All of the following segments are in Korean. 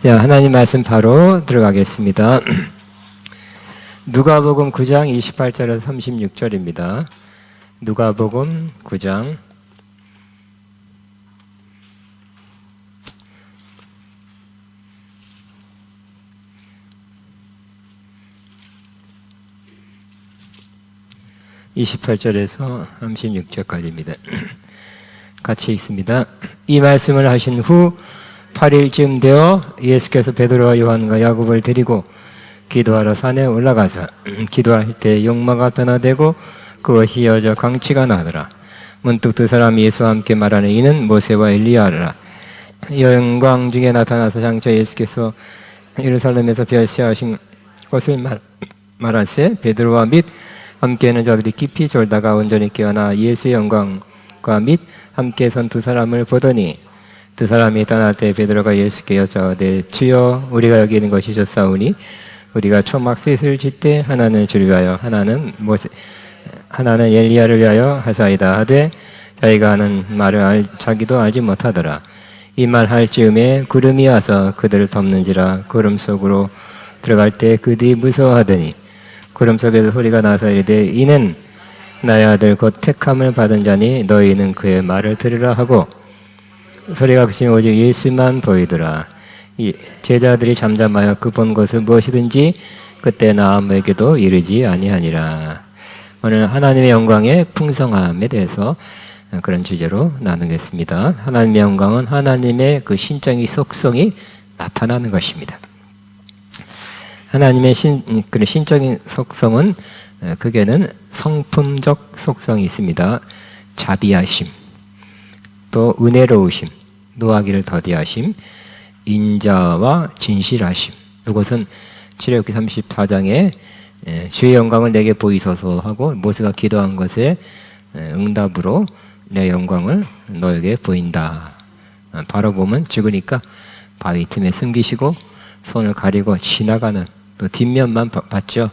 자, 하나님 말씀 바로 들어가겠습니다. 누가복음 9장 28절에서 36절입니다. 누가복음 9장 28절에서 36절까지입니다. 같이 읽습니다. 이 말씀을 하신 후 8일쯤 되어 예수께서 베드로와 요한과 야곱을 데리고 기도하러 산에 올라가서 기도할 때 용마가 변화되고 그것이 여자 광치가 나더라. 문득 두 사람이 예수와 함께 말하는 이는 모세와 엘리야라. 영광 중에 나타나서 장차 예수께서 예루살렘에서 별시하신 것을 말할세 베드로와 및 함께 있는 자들이 깊이 졸다가 온전히 깨어나 예수의 영광과 및 함께 선 두 사람을 보더니 두 사람이 떠날 때 베드로가 예수께 여짜오되 주여 우리가 여기 있는 것이 좋사오니 우리가 초막 셋을 짓되 하나는 주를 위하여 하나는 엘리야를 위하여 하사이다 하되 자기가 하는 말을 자기도 알지 못하더라. 이 말 할 즈음에 구름이 와서 그들을 덮는지라. 구름 속으로 들어갈 때 그들이 무서워하더니 구름 속에서 소리가 나서 이르되 이는 나의 아들 곧 택함을 받은 자니 너희는 그의 말을 들으라 하고 소리가 그치면 오직 예수만 보이더라. 이 제자들이 잠잠하여 그 본 것을 무엇이든지 그때 아무에게도 이르지 아니하니라. 오늘 하나님의 영광의 풍성함에 대해서 그런 주제로 나누겠습니다. 하나님의 영광은 하나님의 그 신적인 속성이 나타나는 것입니다. 하나님의 그런 신적인 속성은 그게는 성품적 속성이 있습니다. 자비하심, 또 은혜로우심, 노하기를 더디하심, 인자와 진실하심. 이것은 출애굽기 34장에 주의 영광을 내게 보이소서 하고 모세가 기도한 것에 응답으로 내 영광을 너에게 보인다. 바로 보면 죽으니까 바위 틈에 숨기시고 손을 가리고 지나가는 또 뒷면만 봤죠.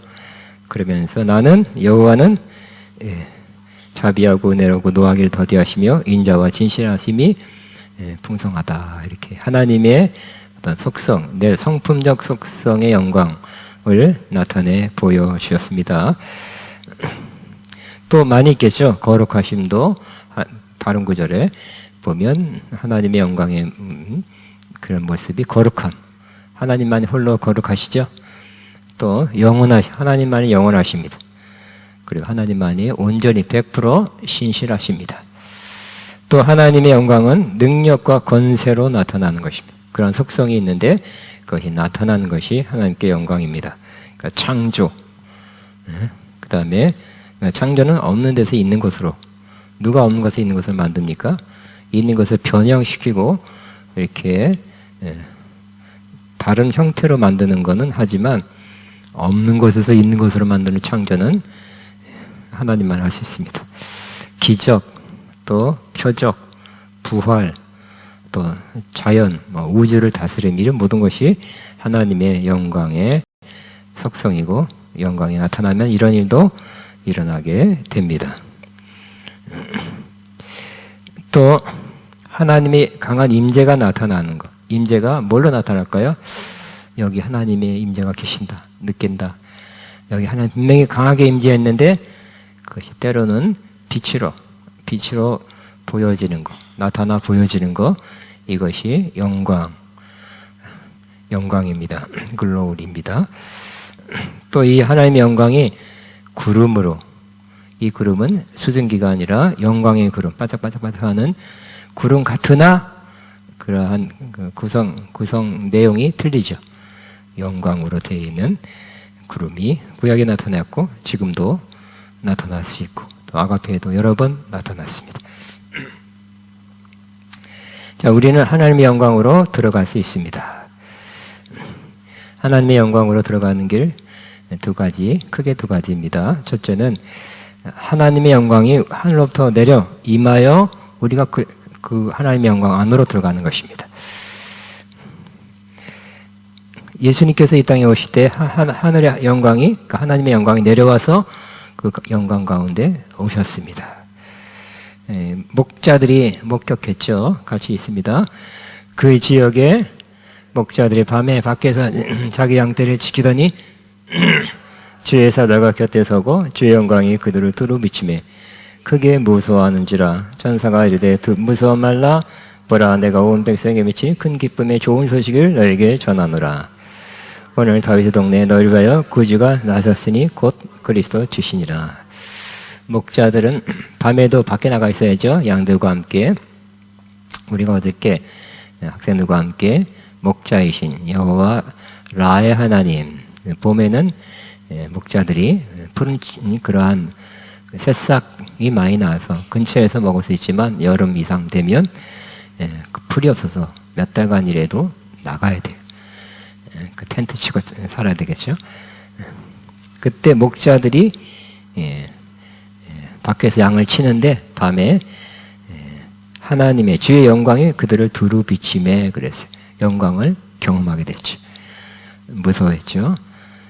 그러면서 나는 여호와는 자비하고 은혜로고 노하기를 더디하시며 인자와 진실하심이 풍성하다. 이렇게 하나님의 어떤 속성, 내 성품적 속성의 영광을 나타내 보여주셨습니다. 또 많이 있겠죠. 거룩하심도 다른 구절에 보면 하나님의 영광의 그런 모습이 거룩함. 하나님만이 홀로 거룩하시죠. 또 하나님만이 영원하십니다. 그리고 하나님만이 온전히 100% 신실하십니다. 또 하나님의 영광은 능력과 권세로 나타나는 것입니다. 그런 속성이 있는데 그것이 나타나는 것이 하나님께 영광입니다. 그러니까 창조, 그 다음에 창조는 없는 데서 있는 것으로, 누가 없는 것에 있는 것을 만듭니까? 있는 것을 변형시키고 이렇게 다른 형태로 만드는 것은 하지만 없는 것에서 있는 것으로 만드는 창조는 하나님만 할 수 있습니다. 기적, 또 표적, 부활, 또 자연, 우주를 다스림, 이런 모든 것이 하나님의 영광의 속성이고 영광이 나타나면 이런 일도 일어나게 됩니다. 또 하나님의 강한 임재가 나타나는 것. 임재가 뭘로 나타날까요? 여기 하나님의 임재가 계신다. 느낀다. 여기 하나님 분명히 강하게 임재했는데 그것이 때로는 빛으로 보여지는 것, 나타나 보여지는 것, 이것이 영광입니다. 글로리입니다. 또 이 하나님의 영광이 구름으로, 이 구름은 수증기가 아니라 영광의 구름, 반짝반짝반짝하는 구름 같으나 그러한 구성 내용이 틀리죠. 영광으로 되어 있는 구름이 구약에 나타났고 지금도 나타날 수 있고 또 아가페에도 여러 번 나타났습니다. 자, 우리는 하나님의 영광으로 들어갈 수 있습니다. 하나님의 영광으로 들어가는 길 크게 두 가지입니다. 첫째는 하나님의 영광이 하늘로부터 내려 임하여 우리가 그 하나님의 영광 안으로 들어가는 것입니다. 예수님께서 이 땅에 오실 때 하늘의 영광이, 하나님의 영광이 내려와서 그 영광 가운데 오셨습니다. 목자들이 목격했죠. 같이 있습니다. 그 지역에 목자들이 밤에 밖에서 자기 양떼를 지키더니 주의 사자가 곁에 서고 주의 영광이 그들을 두루 비치매 크게 무서워하는지라. 천사가 이르되 무서워 말라. 보라, 내가 온 백성에게 미친 큰 기쁨의 좋은 소식을 너에게 전하노라. 오늘 다윗의 동네에 너희를 위하여 구주가 나섰으니 곧 그리스도 주시니라. 목자들은 밤에도 밖에 나가 있어야죠. 양들과 함께. 우리가 어저께 학생들과 함께 목자이신 여호와 라의 하나님, 봄에는 목자들이 푸른 그러한 새싹이 많이 나와서 근처에서 먹을 수 있지만 여름 이상 되면 그 풀이 없어서 몇 달간 이래도 나가야 돼요. 그 텐트 치고 살아야 되겠죠. 그때 목자들이 밖에서 양을 치는데 밤에 하나님의 주의 영광이 그들을 두루 비치매 그랬어요. 영광을 경험하게 됐죠. 무서워했죠.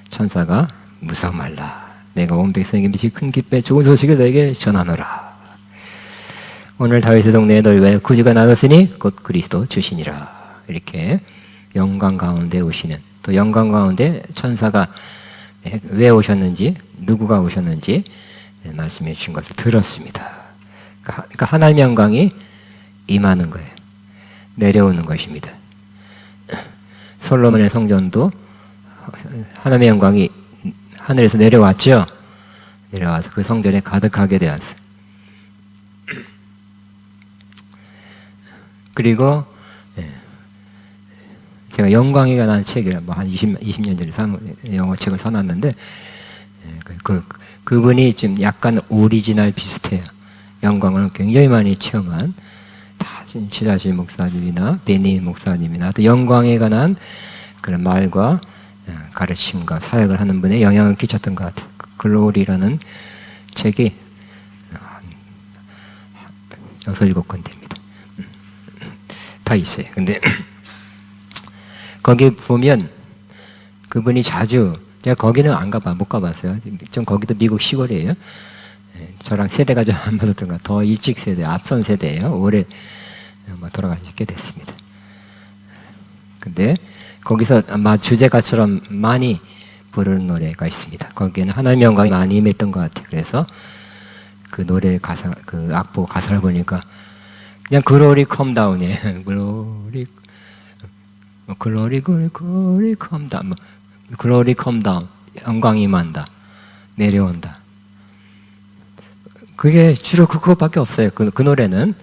천사가 무서워 말라. 내가 온 백성에게 미친 큰 기쁨의 좋은 소식을 너에게 전하노라. 오늘 다윗의 동네에 너희 위하여 구주가 나섰으니 곧 그리스도 주시니라. 이렇게 영광 가운데 오시는, 또 영광 가운데 천사가 왜 오셨는지, 누구가 오셨는지 말씀해 주신 것을 들었습니다. 그러니까 하나님의 영광이 임하는 거예요. 내려오는 것입니다. 솔로몬의 성전도 하나님의 영광이 하늘에서 내려왔죠. 내려와서 그 성전에 가득하게 되었어요. 그리고 제가 영광에 관한 책을 한 20년 전에 영어 책을 사놨는데 그분이 지금 약간 오리지널 비슷해요. 영광을 굉장히 많이 체험한 시다시 목사님이나 베니 목사님이나 또 영광에 관한 그런 말과 가르침과 사역을 하는 분의 영향을 끼쳤던 것 같아요. 글로리라는 책이 6, 7권 됩니다. 다 있어요. 근데 거기 보면 그분이 자주, 제가 거기는 못 가봤어요. 좀 거기도 미국 시골이에요. 저랑 세대가 좀 안 맞았던 것 같아요. 더 일찍 세대, 앞선 세대예요. 올해 돌아가시게 됐습니다. 근데 거기서 아마 주제가처럼 많이 부르는 노래가 있습니다. 거기에는 하나님의 영광이 많이 임했던 것 같아요. 그래서 그 노래 가사, 그 악보 가사를 보니까 그냥 글로리 컴다운이에요. 글로리 컴다운, 글로리 컴다운, 영광이 임한다, 내려온다. 그게 주로 그거밖에 없어요. 그 노래는.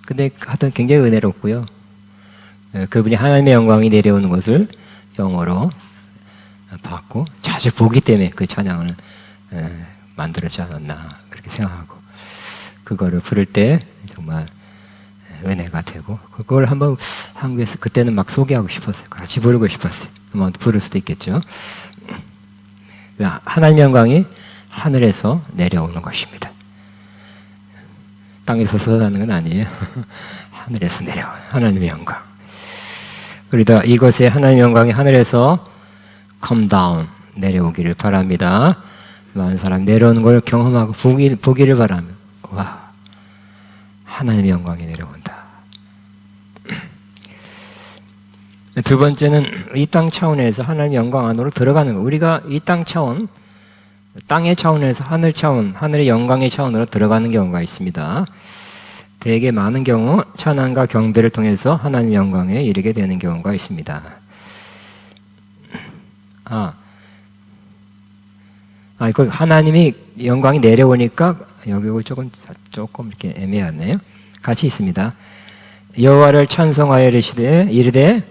근데 하여튼 굉장히 은혜롭고요. 그분이 하나님의 영광이 내려오는 것을 영어로 받고 자주 보기 때문에 그 찬양을 만들었지 않았나 그렇게 생각하고, 그거를 부를 때 정말 은혜가 되고, 그걸 한번 한국에서 그때는 막 소개하고 싶었어요. 같이 부르고 싶었어요. 한번 부를 수도 있겠죠. 하나님의 영광이 하늘에서 내려오는 것입니다. 땅에서 쏟아나는 건 아니에요. 하늘에서 내려오는 하나님의 영광. 그러다 이것에 하나님의 영광이 하늘에서 come down, 내려오기를 바랍니다. 많은 사람 내려오는 걸 경험하고 보기를 바랍니다. 와, 하나님의 영광이 내려온다. 두 번째는 이 땅 차원에서 하나님의 영광 안으로 들어가는 거. 우리가 이 땅 차원, 땅의 차원에서 하늘 차원, 하늘의 영광의 차원으로 들어가는 경우가 있습니다. 되게 많은 경우 찬양과 경배를 통해서 하나님의 영광에 이르게 되는 경우가 있습니다. 그 하나님이 영광이 내려오니까 여기 조금 이렇게 애매하네요. 같이 있습니다. 여호와를 찬송하여 이르되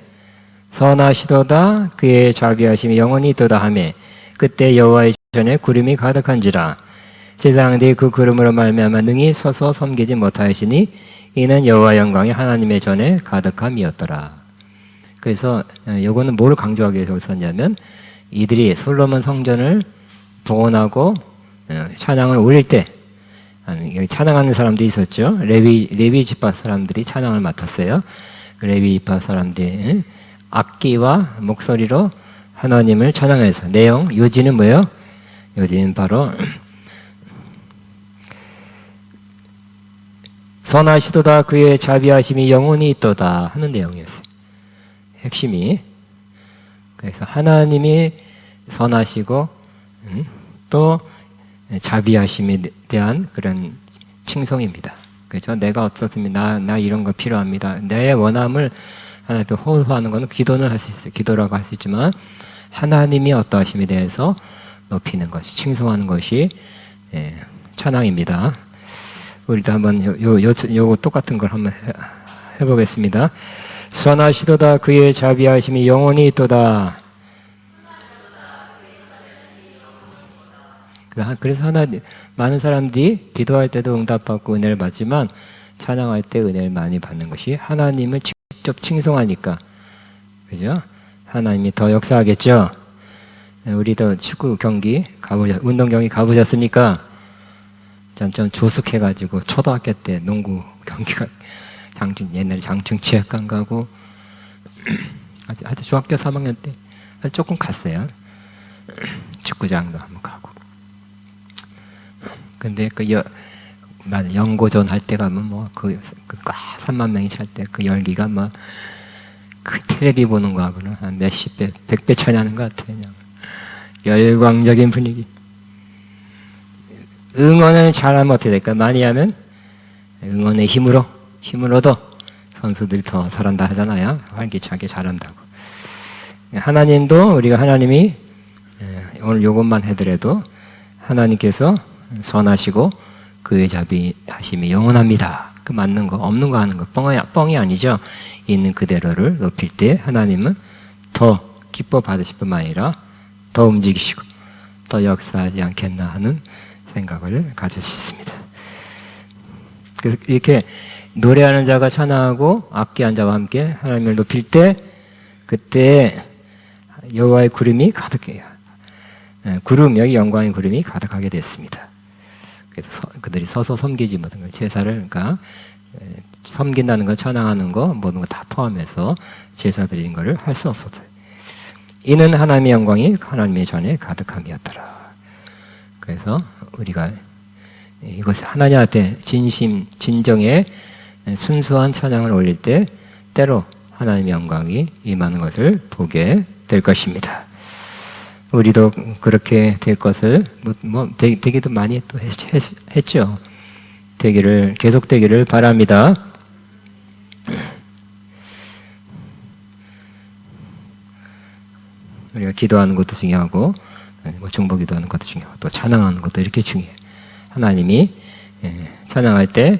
선하시도다, 그의 자비하심이 영원히 있도다 하매 그때 여호와의 전에 구름이 가득한지라. 세상들이 그 구름으로 말미암아 능히 서서 섬기지 못하시니 이는 여호와 영광이 하나님의 전에 가득함이었더라. 그래서 요거는 뭘 강조하기 위해서 썼냐면, 이들이 솔로몬 성전을 봉헌하고 찬양을 올릴 때 찬양하는 사람들이 있었죠. 레위 지파 사람들이 찬양을 맡았어요. 레위 지파 사람들이 악기와 목소리로 하나님을 찬양해서, 내용 요지는 뭐예요? 요지는 바로 선하시도다, 그의 자비하심이 영원히 있도다 하는 내용이었어요. 핵심이. 그래서 하나님이 선하시고 또 자비하심에 대한 그런 칭송입니다. 그렇죠? 내가 없었으면 나 이런 거 필요합니다. 내 원함을 하나님께 호소하는 것은 기도는 할 수 있어요. 기도라고 할 수 있지만 하나님이 어떠하심에 대해서 높이는 것이, 칭송하는 것이 찬양입니다. 우리도 한번 요거 똑같은 걸 한번 해보겠습니다. 선하시도다 그의 자비하심이 영원히 있도다. 그래서 많은 사람들이 기도할 때도 응답받고 은혜를 받지만 찬양할 때 은혜를 많이 받는 것이 하나님을 직접 칭송하니까, 그죠? 하나님이 더 역사하겠죠. 우리도 축구 경기 운동 경기 가보셨습니까? 좀 조숙해가지고 초등학교 때 농구 경기가 옛날에 장충체육관 가고 아주 중학교 3학년 때 조금 갔어요. 축구장도 한번 가고. 근데 연고전 할 때 가면 그 3만 명이 찰 때 그 열기가 그 텔레비 보는 거하고는 한 몇십 배, 100배 차이 나는 것 같아요. 그냥 열광적인 분위기. 응원을 잘하면 어떻게 될까? 많이 하면 응원의 힘으로도 선수들이 더 잘한다 하잖아요. 활기차게 잘한다고. 하나님도 우리가 하나님이 오늘 이것만 해더라도 하나님께서 선하시고 그의 자비하심이 영원합니다. 그 맞는 거, 없는 거 하는 거 뻥이 아니죠. 있는 그대로를 높일 때 하나님은 더 기뻐 받으실 뿐만 아니라 더 움직이시고 더 역사하지 않겠나 하는 생각을 가질 수 있습니다. 그래서 이렇게 노래하는 자가 찬양하고 악기한 자와 함께 하나님을 높일 때 그때 여호와의 구름이 가득해요. 여기 영광의 구름이 가득하게 됐습니다. 그래서 그들이 서서 섬기지 못한 거, 제사를, 그러니까 섬긴다는 거, 찬양하는 거, 모든 거 다 포함해서 제사 드리는 것을 할 수 없었어요. 이는 하나님의 영광이 하나님의 전에 가득함이었더라. 그래서 우리가 이것을 하나님 앞에 진정의 순수한 찬양을 올릴 때 때로 하나님의 영광이 임하는 것을 보게 될 것입니다. 우리도 그렇게 될 것을 되기도 많이 또 했죠. 계속 되기를 바랍니다. 우리가 기도하는 것도 중요하고 중보기도하는 것도 중요하고 또 찬양하는 것도 이렇게 중요해요. 하나님이 찬양할 때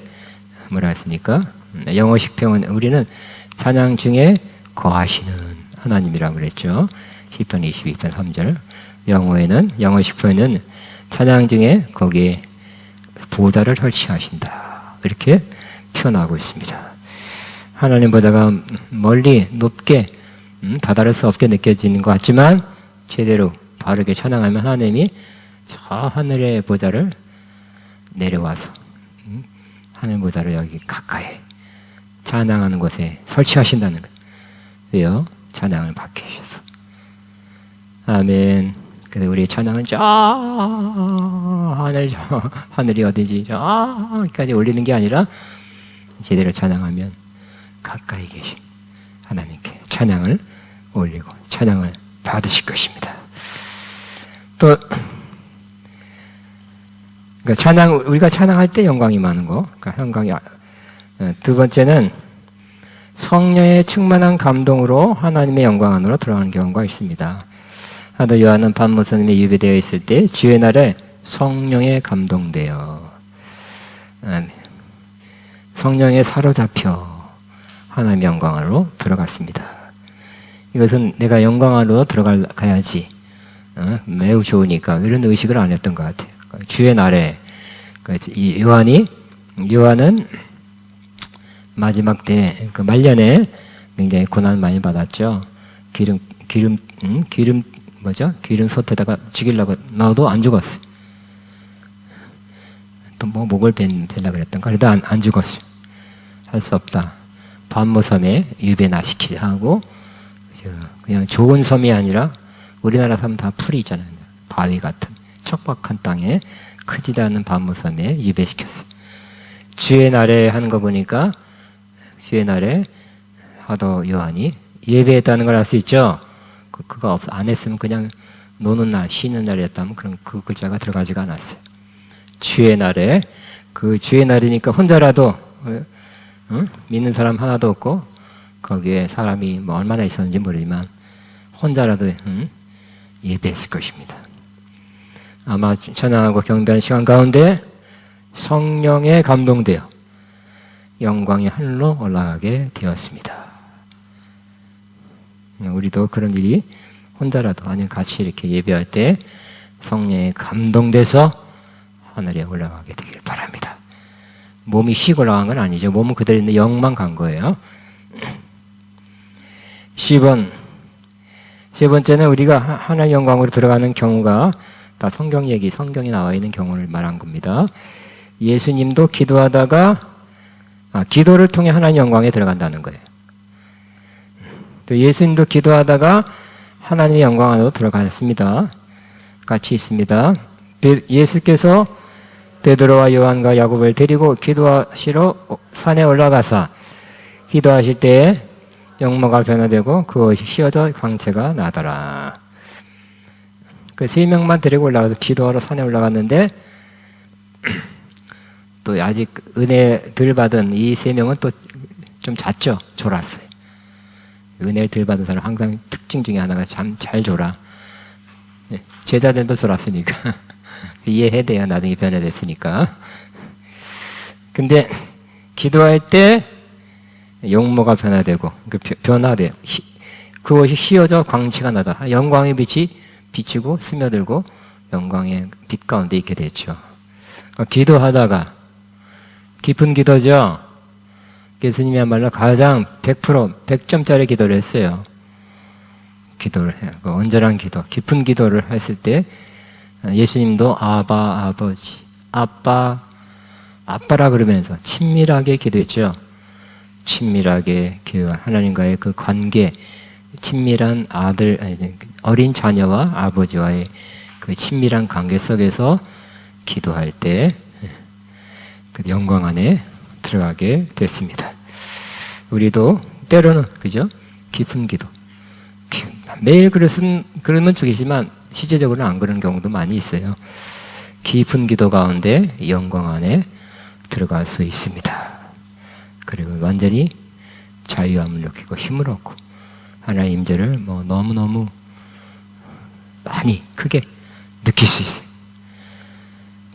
뭐라 했습니까? 영어식 표현, 우리는 찬양 중에 거하시는 하나님이라고 그랬죠. 시편 22편 3절. 영어식 표현은 찬양 중에 거기에 보좌를 설치하신다. 이렇게 표현하고 있습니다. 하나님 보좌가 멀리 높게 다다를 수 없게 느껴지는 것 같지만 제대로 바르게 찬양하면 하나님이 저 하늘의 보좌를 내려와서 하늘 보좌를 여기 가까이 찬양하는 곳에 설치하신다는 거예요. 왜요? 찬양을 받게 하셔서. 아멘. 그래서 우리의 찬양은 하늘이 어디지? 저기까지 올리는 게 아니라 제대로 찬양하면 가까이 계신 하나님께 찬양을 올리고 찬양을 받으실 것입니다. 또 그러니까 우리가 찬양할 때 영광이 많은 거. 그러니까 영광이. 두 번째는 성령의 충만한 감동으로 하나님의 영광 안으로 들어가는 경우가 있습니다. 사도 요한은 반모선님에 예배되어 있을 때 주의 날에 성령에 감동되어 성령에 사로잡혀 하나님의 영광 안으로 들어갔습니다. 이것은 내가 영광 안으로 들어가야지 매우 좋으니까 이런 의식을 안 했던 것 같아요. 주의 날에 요한은 마지막 때 그 말년에 굉장히 고난을 많이 받았죠. 기름 솥에다가 죽이려고 넣어도 안 죽었어요. 또 목을 벤다 그랬던가. 그래도 안 죽었어요. 할 수 없다. 반모섬에 유배나 시키자 하고 그냥 좋은 섬이 아니라 우리나라 섬 다 풀이 있잖아요. 바위 같은 척박한 땅에 크지도 않은 반모섬에 유배시켰어요. 주의 날에 하는 거 보니까 주의 날에 사도 요한이 예배했다는 걸 알 수 있죠. 그거 안 했으면 그냥 노는 날, 쉬는 날이었다면 그럼 그 글자가 들어가지가 않았어요. 주의 날에, 그 주의 날이니까 혼자라도 믿는 사람 하나도 없고 거기에 사람이 뭐 얼마나 있었는지 모르지만 혼자라도 예배했을 것입니다. 아마 찬양하고 경배하는 시간 가운데 성령에 감동되어 영광의 하늘로 올라가게 되었습니다. 우리도 그런 일이 혼자라도 아니면 같이 이렇게 예배할 때 성령에 감동돼서 하늘에 올라가게 되길 바랍니다. 몸이 쉬고 올라간 건 아니죠. 몸은 그대로 있는데 영만 간 거예요. 10번. 세 번째는 우리가 하나님의 영광으로 들어가는 경우가 다 성경 얘기, 성경에 나와 있는 경우를 말한 겁니다. 예수님도 기도하다가 기도를 통해 하나님 영광에 들어간다는 거예요. 또 예수님도 기도하다가 하나님의 영광 안으로 들어갔습니다. 같이 있습니다. 예수께서 베드로와 요한과 야곱을 데리고 기도하시러 산에 올라가사 기도하실 때에 영모가 변화되고 그것이 휘어져 광채가 나더라. 그 세 명만 데리고 올라가서 기도하러 산에 올라갔는데 또 아직 은혜 덜 받은 이 세 명은 또 좀 잤죠. 졸았어요. 은혜를 덜 받은 사람 항상 특징 중에 하나가 잠 잘 졸아. 제자들도 졸았으니까 이해해야 돼요. 나중에 변화됐으니까. 근데 기도할 때 영모가 변화되고 변화돼요. 그것이 휘어져 광채가 나다. 영광의 빛이 비치고 스며들고 영광의 빛 가운데 있게 됐죠. 기도하다가 깊은 기도죠. 예수님이야말로 가장 100%, 100점짜리 기도를 했어요. 기도를 해요. 온전한 기도, 깊은 기도를 했을 때 예수님도 아바, 아버지, 아빠, 아빠라 그러면서 친밀하게 기도했죠. 친밀하게 하나님과의 그 관계, 친밀한 어린 자녀와 아버지와의 그 친밀한 관계 속에서 기도할 때 그 영광 안에 들어가게 됐습니다. 우리도 때로는 그죠? 깊은 기도. 매일 그러면 좋겠지만 실제적으로는 안 그러는 경우도 많이 있어요. 깊은 기도 가운데 영광 안에 들어갈 수 있습니다. 그리고 완전히 자유함을 느끼고 힘을 얻고 하나님의 임재를 너무너무 많이 크게 느낄 수 있어요.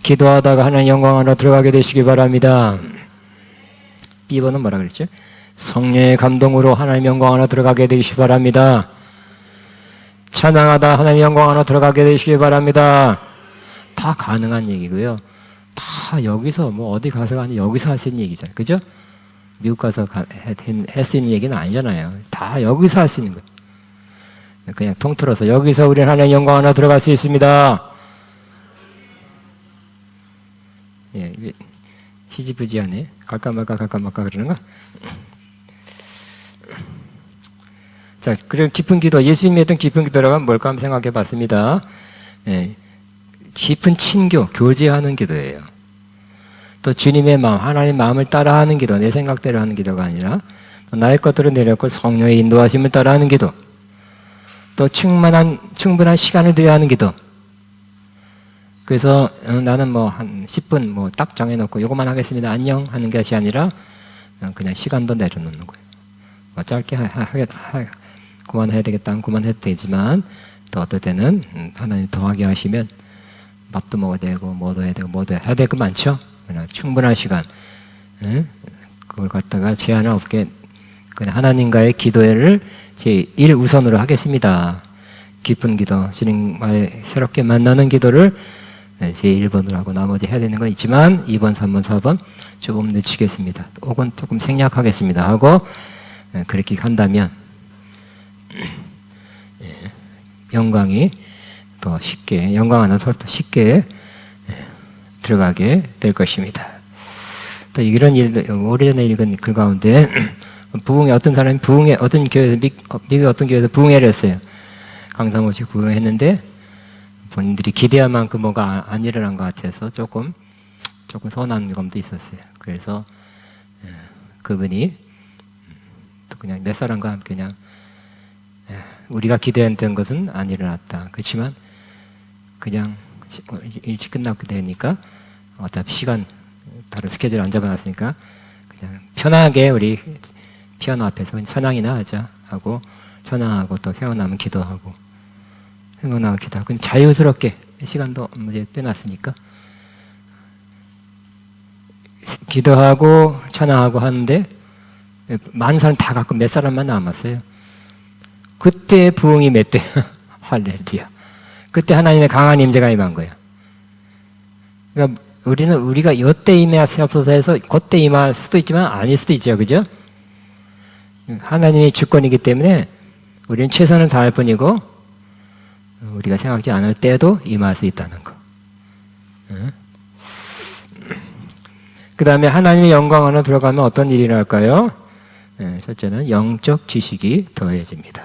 기도하다가 하나님 영광 안으로 들어가게 되시기 바랍니다. 2번은 뭐라 그랬죠? 성령의 감동으로 하나님 영광 안으로 들어가게 되시기 바랍니다. 찬양하다 하나님 영광 안으로 들어가게 되시기 바랍니다. 다 가능한 얘기고요. 다 여기서 어디 가서가 아니라 여기서 할 수 있는 얘기잖아요. 그죠? 미국 가서 할 수 있는 얘기는 아니잖아요. 다 여기서 할 수 있는 거예요. 그냥 통틀어서 여기서 우리는 하나님 영광 안으로 들어갈 수 있습니다. 예, 시지부지하네. 갈까 말까 그러는가? 자, 그럼 깊은 기도, 예수님이 했던 깊은 기도라고 하면 뭘까 한번 생각해 봤습니다. 예, 깊은 친교, 교제하는 기도예요. 또 주님의 마음, 하나님의 마음을 따라하는 기도, 내 생각대로 하는 기도가 아니라 나의 것들을 내려놓고 성령의 인도하심을 따라하는 기도, 또 충분한 시간을 들여야 하는 기도. 그래서 나는 한 10분 딱 정해놓고 요것만 하겠습니다. 안녕 하는 것이 아니라 그냥 시간도 내려놓는 거예요. 짧게 그만해야 되겠다, 그만해도 되지만 또 어떨 때는 하나님 더하게 하시면 밥도 먹어야 되고 뭐도 해야 되고 해야 될 거 많죠. 그냥 충분한 시간 그걸 갖다가 제한 없게 그냥 하나님과의 기도를 제 1우선으로 하겠습니다. 깊은 기도, 주님과의 새롭게 만나는 기도를 제 1번으로 하고 나머지 해야 되는 건 있지만 2번, 3번, 4번 조금 늦추겠습니다. 혹은 조금 생략하겠습니다 하고 그렇게 한다면 영광이 더 쉽게, 영광 안에 더 쉽게 들어가게 될 것입니다. 또 이런 일들, 오래전에 읽은 글 가운데 부흥회, 어떤 사람이 어떤 교회에서 미국 어떤 교회에서 부흥회를 했어요. 강사 모시고 부흥했는데 본인들이 기대한 만큼 뭐가 안 일어난 것 같아서 조금 서운한 감도 있었어요. 그래서 그분이 또 그냥 몇 사람과 함께 그냥 우리가 기대했던 것은 안 일어났다. 그렇지만 그냥 일찍 끝나게 되니까 어차피 시간 다른 스케줄 안 잡아놨으니까 그냥 편하게 우리 피아노 앞에서 찬양이나 하자 하고 찬양하고 또 생각나면 기도하고 생각나면 기도하고 그냥 자유스럽게 시간도 이제 빼놨으니까 기도하고 찬양하고 하는데 많은 사람 다 갖고 몇 사람만 남았어요. 그때 부흥이 몇 대? 할렐루야. 그때 하나님의 강한 임재가 임한 거예요. 그러니까 우리가 이때 임하시옵소서 해서 그때 임할 수도 있지만 아닐 수도 있죠. 그죠? 하나님의 주권이기 때문에 우리는 최선을 다할 뿐이고 우리가 생각지 않을 때도 임할 수 있다는 거. 그 다음에 하나님의 영광 안으로 들어가면 어떤 일이 일어날까요? 첫째는 영적 지식이 더해집니다.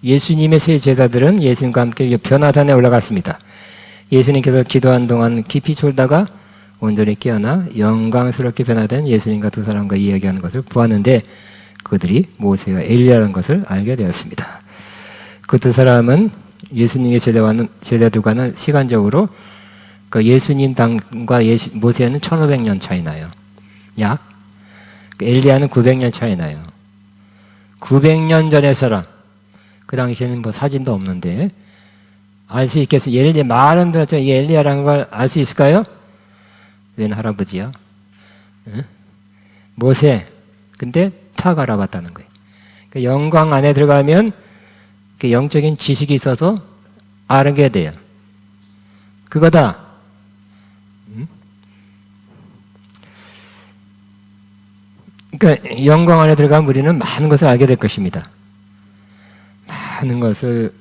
예수님의 세 제자들은 예수님과 함께 변화산에 올라갔습니다. 예수님께서 기도한 동안 깊이 졸다가 온전히 깨어나 영광스럽게 변화된 예수님과 두 사람과 이야기하는 것을 보았는데 그들이 모세와 엘리야라는 것을 알게 되었습니다. 그 두 사람은 예수님의 제자들과는 시간적으로 그 예수님 당과 모세는 1500년 차이 나요. 약. 엘리야는 900년 차이 나요. 900년 전의 사람. 그 당시에는 뭐 사진도 없는데 알 수 있겠어요? 말은 들었죠. 이 엘리야라는 걸 알 수 있을까요? 웬 할아버지야? 응? 모세. 근데 탁 알아봤다는 거예요. 그 영광 안에 들어가면 그 영적인 지식이 있어서 알게 돼요. 그거다. 응? 그러니까 영광 안에 들어가면 우리는 많은 것을 알게 될 것입니다. 많은 것을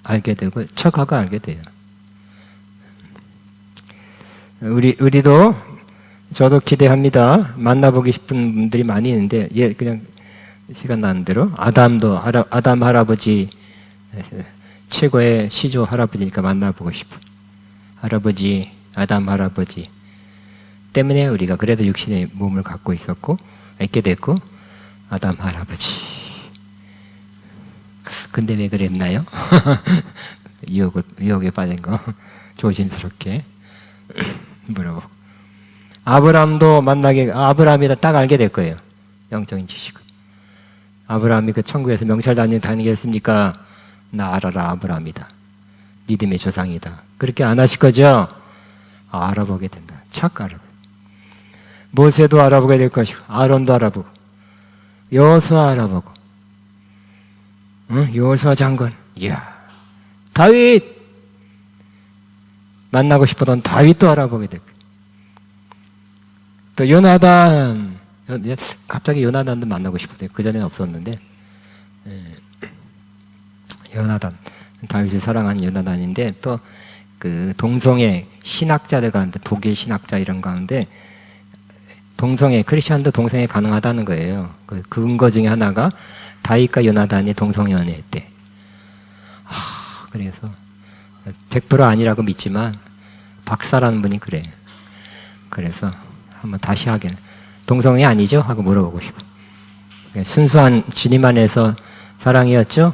알게 되고 척하고 알게 돼요. 우리도 저도 기대합니다. 만나보고 싶은 분들이 많이 있는데 그냥 시간 나는 대로 아담 할아버지 최고의 시조 할아버지니까 만나보고 싶어. 할아버지 아담 할아버지 때문에 우리가 그래도 육신의 몸을 갖고 있게 됐고 아담 할아버지. 근데 왜 그랬나요? 유혹에 빠진 거 조심스럽게 물어보고 아브라함도 아브라함이다 딱 알게 될 거예요. 영적인 지식을. 아브라함이 그 천국에서 명찰 다니겠습니까? 나 알아라 아브라함이다. 믿음의 조상이다. 그렇게 안 하실 거죠? 알아보게 된다. 착 알아보고 모세도 알아보게 될 것이고 아론도 알아보고 여호수아 알아보고 여호수아 장군 이야 다윗 만나고 싶었던 다윗도 알아보게 되고 또 요나단 갑자기 요나단도 만나고 싶었대요. 그전에는 없었는데 요나단 다윗이 사랑하는 요나단인데 또 그 동성애 신학자들 가운데 독일 신학자 이런 가운데 동성애 크리스천도 동성애 가능하다는 거예요. 그 근거 중에 하나가 다윗과 요나단이 동성애 연애했대. 그래서 100% 아니라고 믿지만 박사라는 분이 그래. 그래서 한번 다시 하길 동성애 아니죠? 하고 물어보고 싶어. 순수한 주님 안에서 사랑이었죠?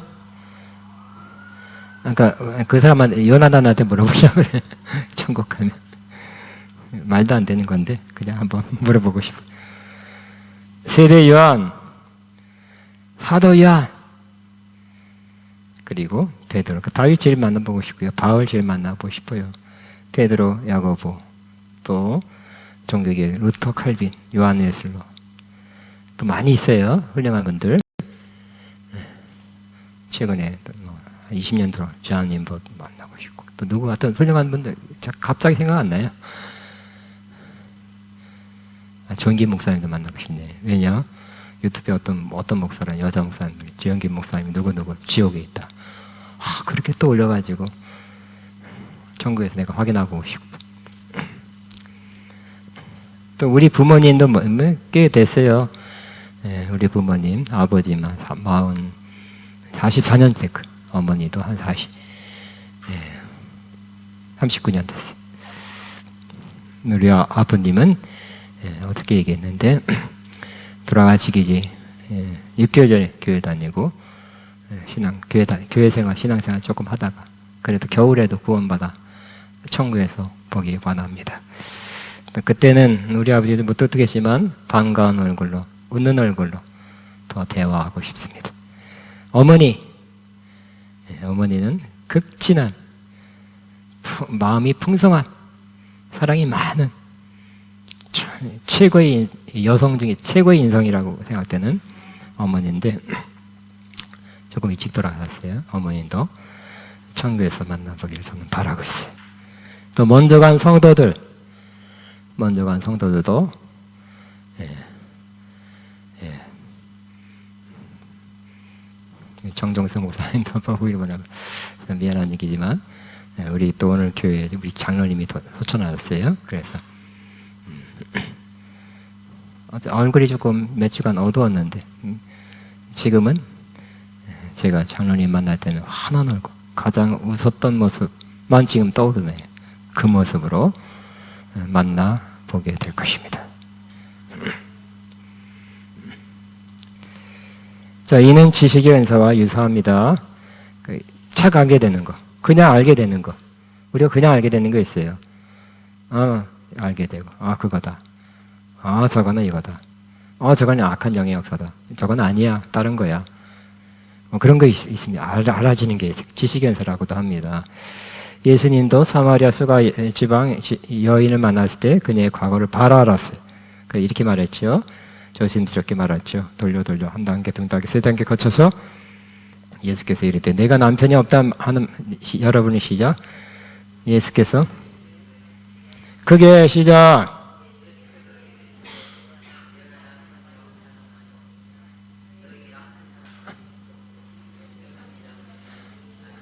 그러니까 그 사람한테 요나단한테 물어보려고 그래. 천국 가면 말도 안 되는 건데 그냥 한번 물어보고 싶어. 세례 요한, 사도 요한, 그리고 베드로. 다윗 제일 만나보고 싶고요. 바울 제일 만나보고 싶어요. 베드로, 야고보, 또 종교계 루터, 칼빈, 요한 웨슬로. 또 많이 있어요. 훌륭한 분들. 최근에 20년 들어 저하님 만나고 싶고 또 누구 같은 훌륭한 분들 갑자기 생각 안 나요. 조영긴 목사님도 만나고 싶네. 왜냐? 유튜브에 어떤 목사라는 여자 목사님들이 조영긴 목사님이 누구 지옥에 있다. 그렇게 또 올려가지고 천국에서 내가 확인하고 싶고 또 우리 부모님도 꽤 됐어요. 우리 부모님 아버지만 44년 됐고 어머니도 한 39년 됐어요. 우리 아버님은 어떻게 얘기했는데 돌아가시기 6개월 전에 교회 다니고 교회 생활, 신앙생활 조금 하다가 그래도 겨울에도 구원받아 천국에서 보기 원합니다. 그때는 우리 아버지도 무뚝뚝했지만 반가운 얼굴로, 웃는 얼굴로 더 대화하고 싶습니다. 어머니는 극진한 마음이 풍성한 사랑이 많은 최고의 여성 중에 최고의 인성이라고 생각되는 어머니인데 조금 일찍 돌아가셨어요. 어머니도 천국에서 만나보기를 저는 바라고 있어요. 또 먼저 간 성도들도 정정성 목사님도 보고 이러면 미안한 얘기지만 우리 또 오늘 교회에 우리 장로님이 소천하셨어요. 그래서 얼굴이 조금 몇 주간 어두웠는데 지금은 제가 장로님 만날 때는 환한 얼굴, 가장 웃었던 모습만 지금 떠오르네요. 그 모습으로 만나보게 될 것입니다. 자, 이는 지식의 은사와 유사합니다. 착 알게 되는 거, 그냥 알게 되는 거. 우리가 그냥 알게 되는 거 있어요. 알게 되고, 그거다. 저거는 이거다. 저거는 악한 영의 역사다. 저건 아니야. 다른 거야. 그런 거 있습니다. 알아지는 게 지식의 은사라고도 합니다. 예수님도 사마리아 수가 지방 여인을 만났을 때 그녀의 과거를 바로 알았어요. 이렇게 말했죠. 저신도 저렇게 말했죠. 돌려 한 단계, 두 단계, 세 단계 거쳐서 예수께서 이르되 내가 남편이 없다 하는 여러분이 시작. 예수께서 그게 시작.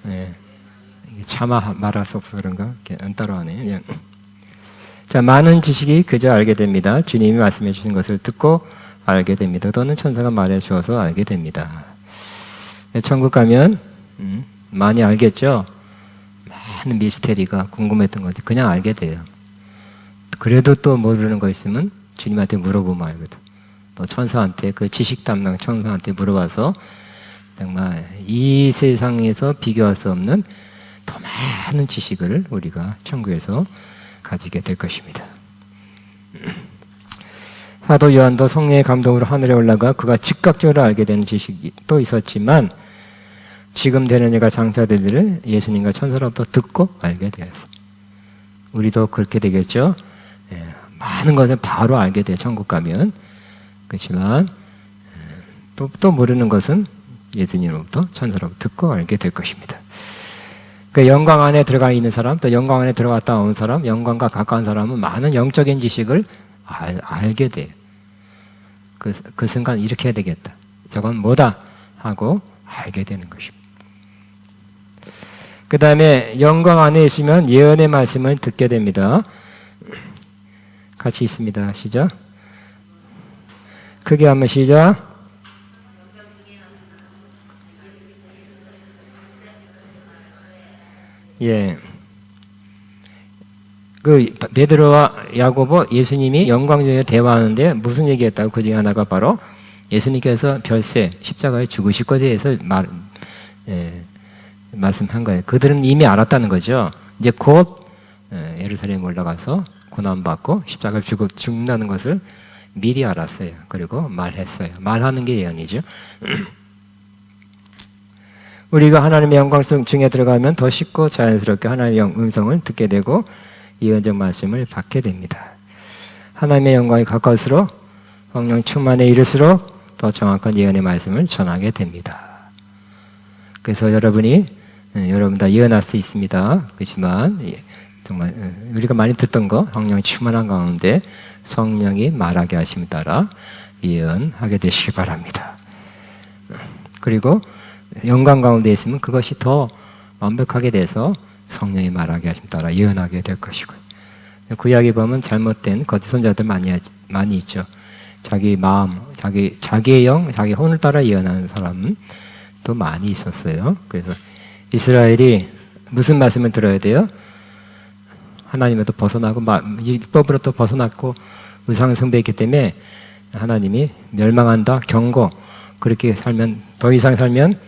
네. 차마 말할 수 없어서 그런가? 안 따라하네. 자, 많은 지식이 그저 알게 됩니다. 주님이 말씀해 주신 것을 듣고 알게 됩니다. 또는 천사가 말해 주어서 알게 됩니다. 천국 가면 많이 알겠죠? 많은 미스테리가 궁금했던 것들 그냥 알게 돼요. 그래도 또 모르는 거 있으면 주님한테 물어보면 알거든. 또 천사한테, 그 지식 담당 천사한테 물어봐서 정말 이 세상에서 비교할 수 없는 더 많은 지식을 우리가 천국에서 가지게 될 것입니다. 사도 요한도 성령의 감동으로 하늘에 올라가 그가 즉각적으로 알게 되는 지식이 또 있었지만 지금 되는 예가 장사될 일을 예수님과 천사로부터 듣고 알게 되었어요. 우리도 그렇게 되겠죠. 많은 것을 바로 알게 돼요. 천국 가면. 그렇지만 또 모르는 것은 예수님으로부터 천사로부터 듣고 알게 될 것입니다. 그 영광 안에 들어가 있는 사람, 또 영광 안에 들어갔다 온 사람, 영광과 가까운 사람은 많은 영적인 지식을 알게 돼요. 그 순간 이렇게 해야 되겠다. 저건 뭐다 하고 알게 되는 것입니다. 그 다음에 영광 안에 있으면 예언의 말씀을 듣게 됩니다. 같이 있습니다. 시작. 크게 한번 시작. 예. 베드로와 야고보 예수님이 영광 중에 대화하는데 무슨 얘기했다고? 그 중에 하나가 바로 예수님께서 별세 십자가에 죽으실 것에 대해서 말씀한 거예요. 그들은 이미 알았다는 거죠. 이제 곧 예루살렘 올라가서 고난받고 십자가를 죽는다는 것을 미리 알았어요. 그리고 말했어요. 말하는 게 예언이죠. 우리가 하나님의 영광 중에 들어가면 더 쉽고 자연스럽게 하나님의 음성을 듣게 되고 예언적 말씀을 받게 됩니다. 하나님의 영광이 가까울수록 성령 충만에 이를수록 더 정확한 예언의 말씀을 전하게 됩니다. 그래서 여러분 다 예언할 수 있습니다. 그렇지만 정말 우리가 많이 듣던 거 성령 충만한 가운데 성령이 말하게 하심에 따라 예언하게 되시기 바랍니다. 그리고 영광 가운데 있으면 그것이 더 완벽하게 돼서 성령이 말하게 하심에 따라 예언하게 될 것이고요. 구약에 보면 잘못된 거짓 선자들 많이 있죠. 자기 마음, 자기의 영, 자기 혼을 따라 예언하는 사람은 또 많이 있었어요. 그래서 이스라엘이 무슨 말씀을 들어야 돼요? 하나님에도 벗어나고 율법으로부터 벗어났고 우상 숭배했기 때문에 하나님이 멸망한다, 경고, 그렇게 살면, 더 이상 살면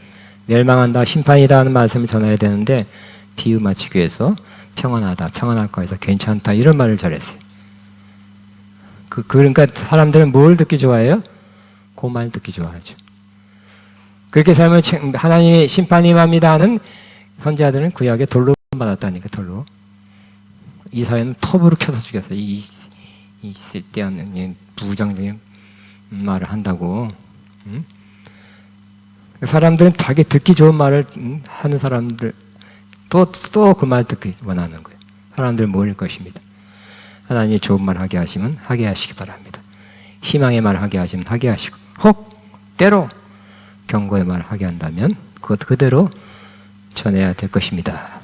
멸망한다, 심판이다 하는 말씀을 전해야 되는데 비유 맞추기 위해서 평안하다, 평안할 거에서 괜찮다 이런 말을 잘했어요. 그러니까 사람들은 뭘 듣기 좋아해요? 그 말 듣기 좋아하죠. 그렇게 살면 하나님이 심판이 임합니다 하는 선지자들은 구약에 돌로 맞았다니까, 돌로. 이사야는 톱으로 켜서 죽였어요. 이 쓸데없는 부정적인 말을 한다고. 사람들은 자기 듣기 좋은 말을 하는 사람들 또 그 말 듣기 원하는 거예요. 사람들 모일 것입니다. 하나님이 좋은 말 하게 하시면 하게 하시기 바랍니다. 희망의 말 하게 하시면 하게 하시고, 혹 때로 경고의 말 하게 한다면 그것 그대로 전해야 될 것입니다.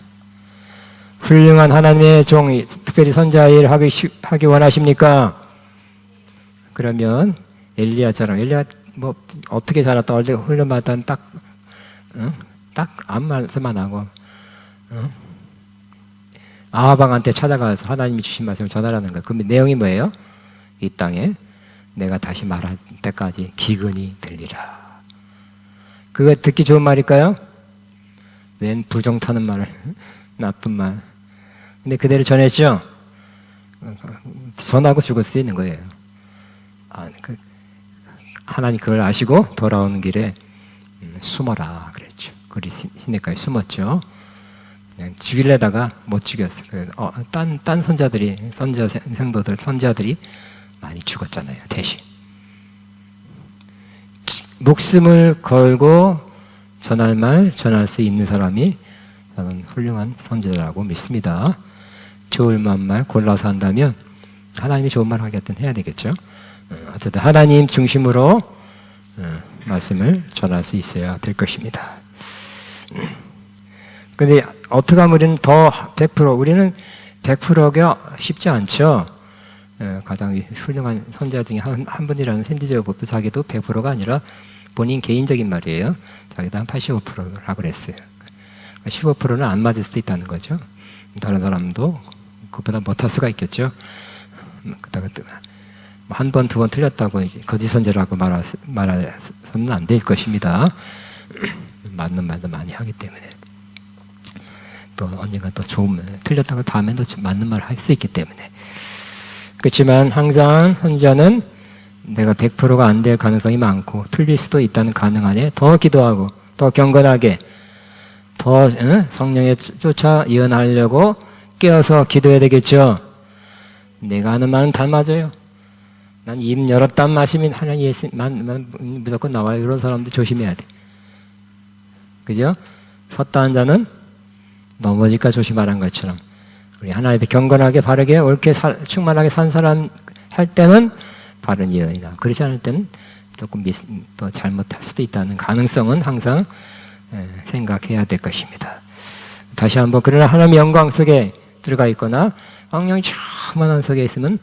훌륭한 하나님의 종, 특별히 선지자 일 하기 원하십니까? 그러면 엘리야처럼, 엘리야 뭐 어떻게 자랐다, 어제 훈련 받았다는 딱 아무 말씀만 하고 아하방한테 찾아가서 하나님이 주신 말씀을 전하라는 거예요. 그럼 내용이 뭐예요? 이 땅에 내가 다시 말할 때까지 기근이 들리라. 그거 듣기 좋은 말일까요? 웬 부정 타는 말, 나쁜 말. 근데 그대로 전했죠? 전하고 죽을 수 있는 거예요. 하나님 그걸 아시고 돌아오는 길에 숨어라 그랬죠. 그리 시내가에 숨었죠. 죽이려다가 못 죽였어요. 딴 선자들이, 선자들이 많이 죽었잖아요. 대신 목숨을 걸고 전할 수 있는 사람이 저는 훌륭한 선지자라고 믿습니다. 좋을 만한 말 골라서 한다면 하나님이 좋은 말 하겠든 해야 되겠죠. 어쨌든 하나님 중심으로 말씀을 전할 수 있어야 될 것입니다. 근데 어떻게 하면 우리는 더 100%, 우리는 100%가 쉽지 않죠. 가장 훌륭한 선지자 중에 한 분이라는 샌디 제거법도 자기도 100%가 아니라 본인 개인적인 말이에요. 자기도 한 85%라고 그랬어요. 15%는 안 맞을 수도 있다는 거죠. 다른 사람도 그보다 못할 수가 있겠죠. 한 번, 두 번 틀렸다고 거짓 선지자라고 말해서는 안 될 것입니다. 맞는 말도 많이 하기 때문에. 또 언젠가 또 좋은, 틀렸다고 다음에 또 맞는 말을 할 수 있기 때문에. 그렇지만 항상 선지자는 내가 100%가 안 될 가능성이 많고 틀릴 수도 있다는 가능 안에 더 기도하고 더 경건하게 더 성령에 쫓아 예언하려고 깨어서 기도해야 되겠죠. 내가 하는 말은 다 맞아요. 난 입 열었단 말씀이 하나님 예수만 무조건 나와요. 이런 사람들 조심해야 돼. 그죠? 섰다 한 자는 넘어질까 조심하라는 것처럼 우리 하나님 앞에 경건하게 바르게 옳게 충만하게 산 사람 할 때는 바른 예언이나 그렇지 않을 때는 조금 또 잘못할 수도 있다는 가능성은 항상 생각해야 될 것입니다. 다시 한번 그러나 하나님의 영광 속에 들어가 있거나 성령이 충만한 속에 있으면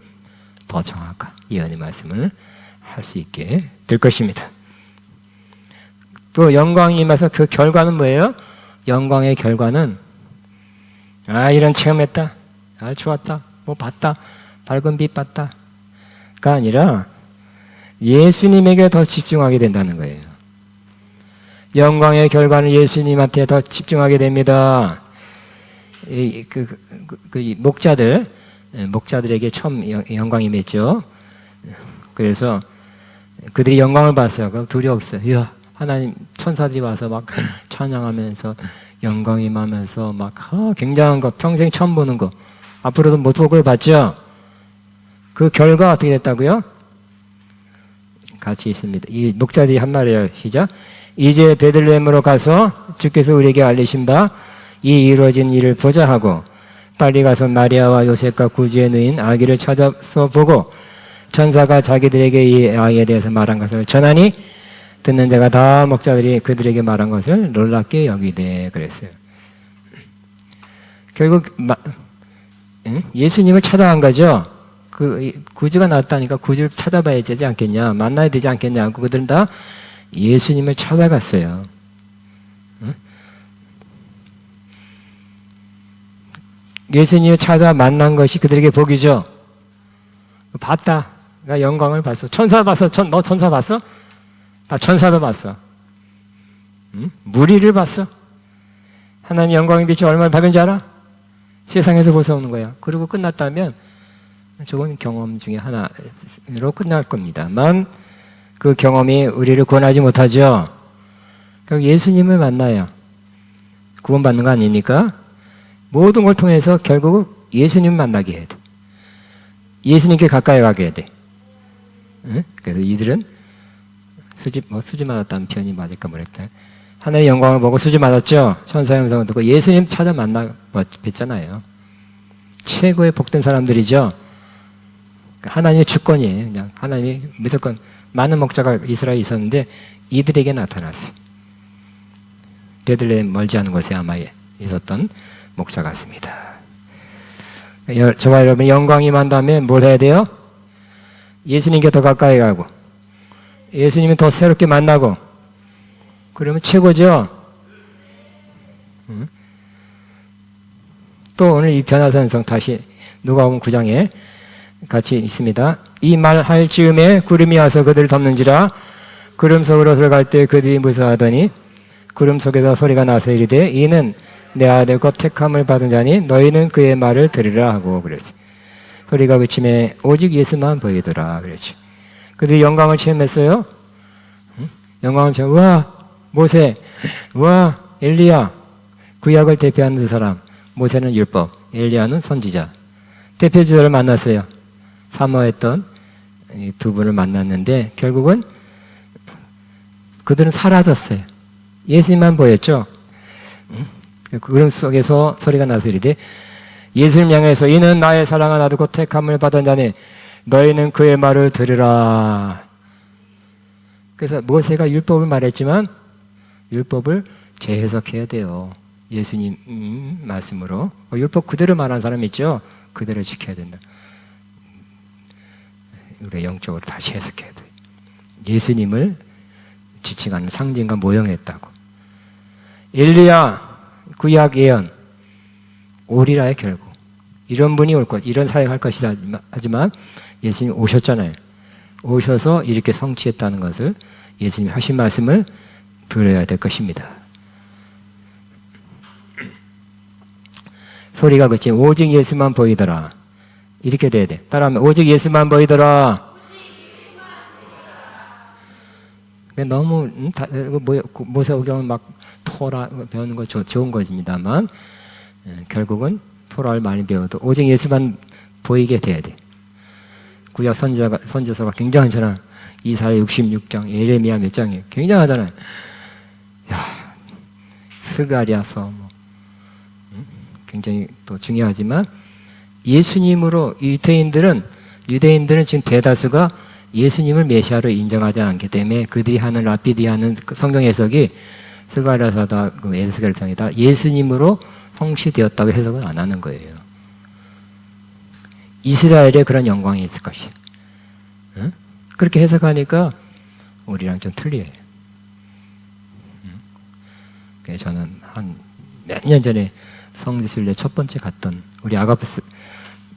더 정확한 예언의 말씀을 할 수 있게 될 것입니다. 또 영광이 임해서 그 결과는 뭐예요? 영광의 결과는 이런 체험했다, 좋았다, 뭐 봤다, 밝은 빛 봤다가 아니라 예수님에게 더 집중하게 된다는 거예요. 영광의 결과는 예수님한테 더 집중하게 됩니다. 목자들에게 처음 영광이 임했죠. 그래서 그들이 영광을 봤어요. 그럼 둘이 없어요. 이야, 하나님 천사들이 와서 막 찬양하면서 영광이 임하면서 막 굉장한 거, 평생 처음 보는 거, 앞으로도 못 볼 걸 봤죠. 그 결과 어떻게 됐다고요? 같이 있습니다. 이 목자들이 한 말이에요. 시작. 이제 베들레헴으로 가서 주께서 우리에게 알리신 바 이 이루어진 일을 보자 하고 빨리 가서 마리아와 요셉과 구주의 누인 아기를 찾아서 보고 천사가 자기들에게 이 아이에 대해서 말한 것을 전하니 듣는 자가 다 목자들이 그들에게 말한 것을 놀랍게 여기되 그랬어요. 결국 예수님을 찾아간 거죠. 그 구주가 나왔다니까 구주를 찾아봐야 되지 않겠냐, 만나야 되지 않겠냐 하고 그들은 다 예수님을 찾아갔어요. 예수님을 찾아 만난 것이 그들에게 복이죠. 봤다. 나 영광을 봤어. 천사 봤어. 너 천사 봤어? 다 천사도 봤어. 응? 무리를 봤어. 하나님의 영광의 빛이 얼마나 밝은지 알아? 세상에서 벗어오는 거야. 그리고 끝났다면 저건 경험 중에 하나로 끝날 겁니다만 그 경험이 우리를 구원하지 못하죠. 결국 예수님을 만나야 구원받는 거 아닙니까? 모든 걸 통해서 결국 예수님 만나게 해야 돼. 예수님께 가까이 가게 해야 돼. 응? 그래서 이들은 수지 맞았다는 표현이 맞을까 모르겠다. 하나님의 영광을 보고 수지 맞았죠. 천사의 음성을 듣고 예수님 찾아 만나 뵀잖아요. 최고의 복된 사람들이죠. 하나님의 주권이에요. 그냥 하나님이 무조건 많은 목자가 이스라엘에 있었는데 이들에게 나타났어요. 베들레헴 멀지 않은 곳에 아마 있었던 목자 같습니다. 저와 여러분 영광이 임한다면 뭘 해야 돼요? 예수님께 더 가까이 가고 예수님을 더 새롭게 만나고 그러면 최고죠. 또 오늘 이 변화산성 다시 누가복음 9장에 같이 있습니다. 이 말 할 즈음에 구름이 와서 그들을 덮는지라 구름 속으로 들어갈 때 그들이 무서워하더니 구름 속에서 소리가 나서 이르되 이는 내 아들 곧 택함을 받은 자니 너희는 그의 말을 들으라 하고 그랬어요. 소리가 그침에 오직 예수만 보이더라 그랬죠. 그들이 영광을 체험했어요. 영광을 체험. 와 모세, 와 엘리야. 구약을 대표하는 두 사람. 모세는 율법, 엘리야는 선지자. 대표주자를 만났어요. 사모했던 이 두 분을 만났는데 결국은 그들은 사라졌어요. 예수님만 보였죠. 구름 속에서 소리가 나서 이르되 예수님 향해서 이는 나의 사랑한 아들 곧 택함을 받은 자니 너희는 그의 말을 들으라. 그래서 모세가 율법을 말했지만 율법을 재해석해야 돼요. 예수님 말씀으로. 율법 그대로 말한 사람 있죠. 그대로 지켜야 된다. 우리 영적으로 다시 해석해야 돼. 예수님을 지칭하는 상징과 모형했다고. 엘리야 구약 예언 오리라의 결국 이런 분이 올 것, 이런 사역할 것이다 하지만 예수님이 오셨잖아요. 오셔서 이렇게 성취했다는 것을 예수님이 하신 말씀을 들어야 될 것입니다. 소리가 그치 오직 예수만 보이더라. 이렇게 돼야 돼. 따라하면 오직 예수만 보이더라. 너무 모세오경을 막 토라 배우는 거 좋은 것입니다만 결국은 토라를 많이 배워도 오직 예수만 보이게 돼야 돼. 구약 선지서가 굉장하잖아. 이사야 66장, 예레미야 몇 장이에요. 굉장하잖아요. 야, 스가랴서 굉장히 또 중요하지만 예수님으로 유대인들은 지금 대다수가 예수님을 메시아로 인정하지 않기 때문에 그들이 하는 랍비디 하는 성경 해석이 스가랴서다 에스겔서이다 예수님으로 성취되었다고 해석은 안 하는 거예요. 이스라엘에 그런 영광이 있을 것이야. 응? 그렇게 해석하니까 우리랑 좀 틀려요. 그래서 저는 한 몇 년 전에 성지순례 첫 번째 갔던 우리 아가페스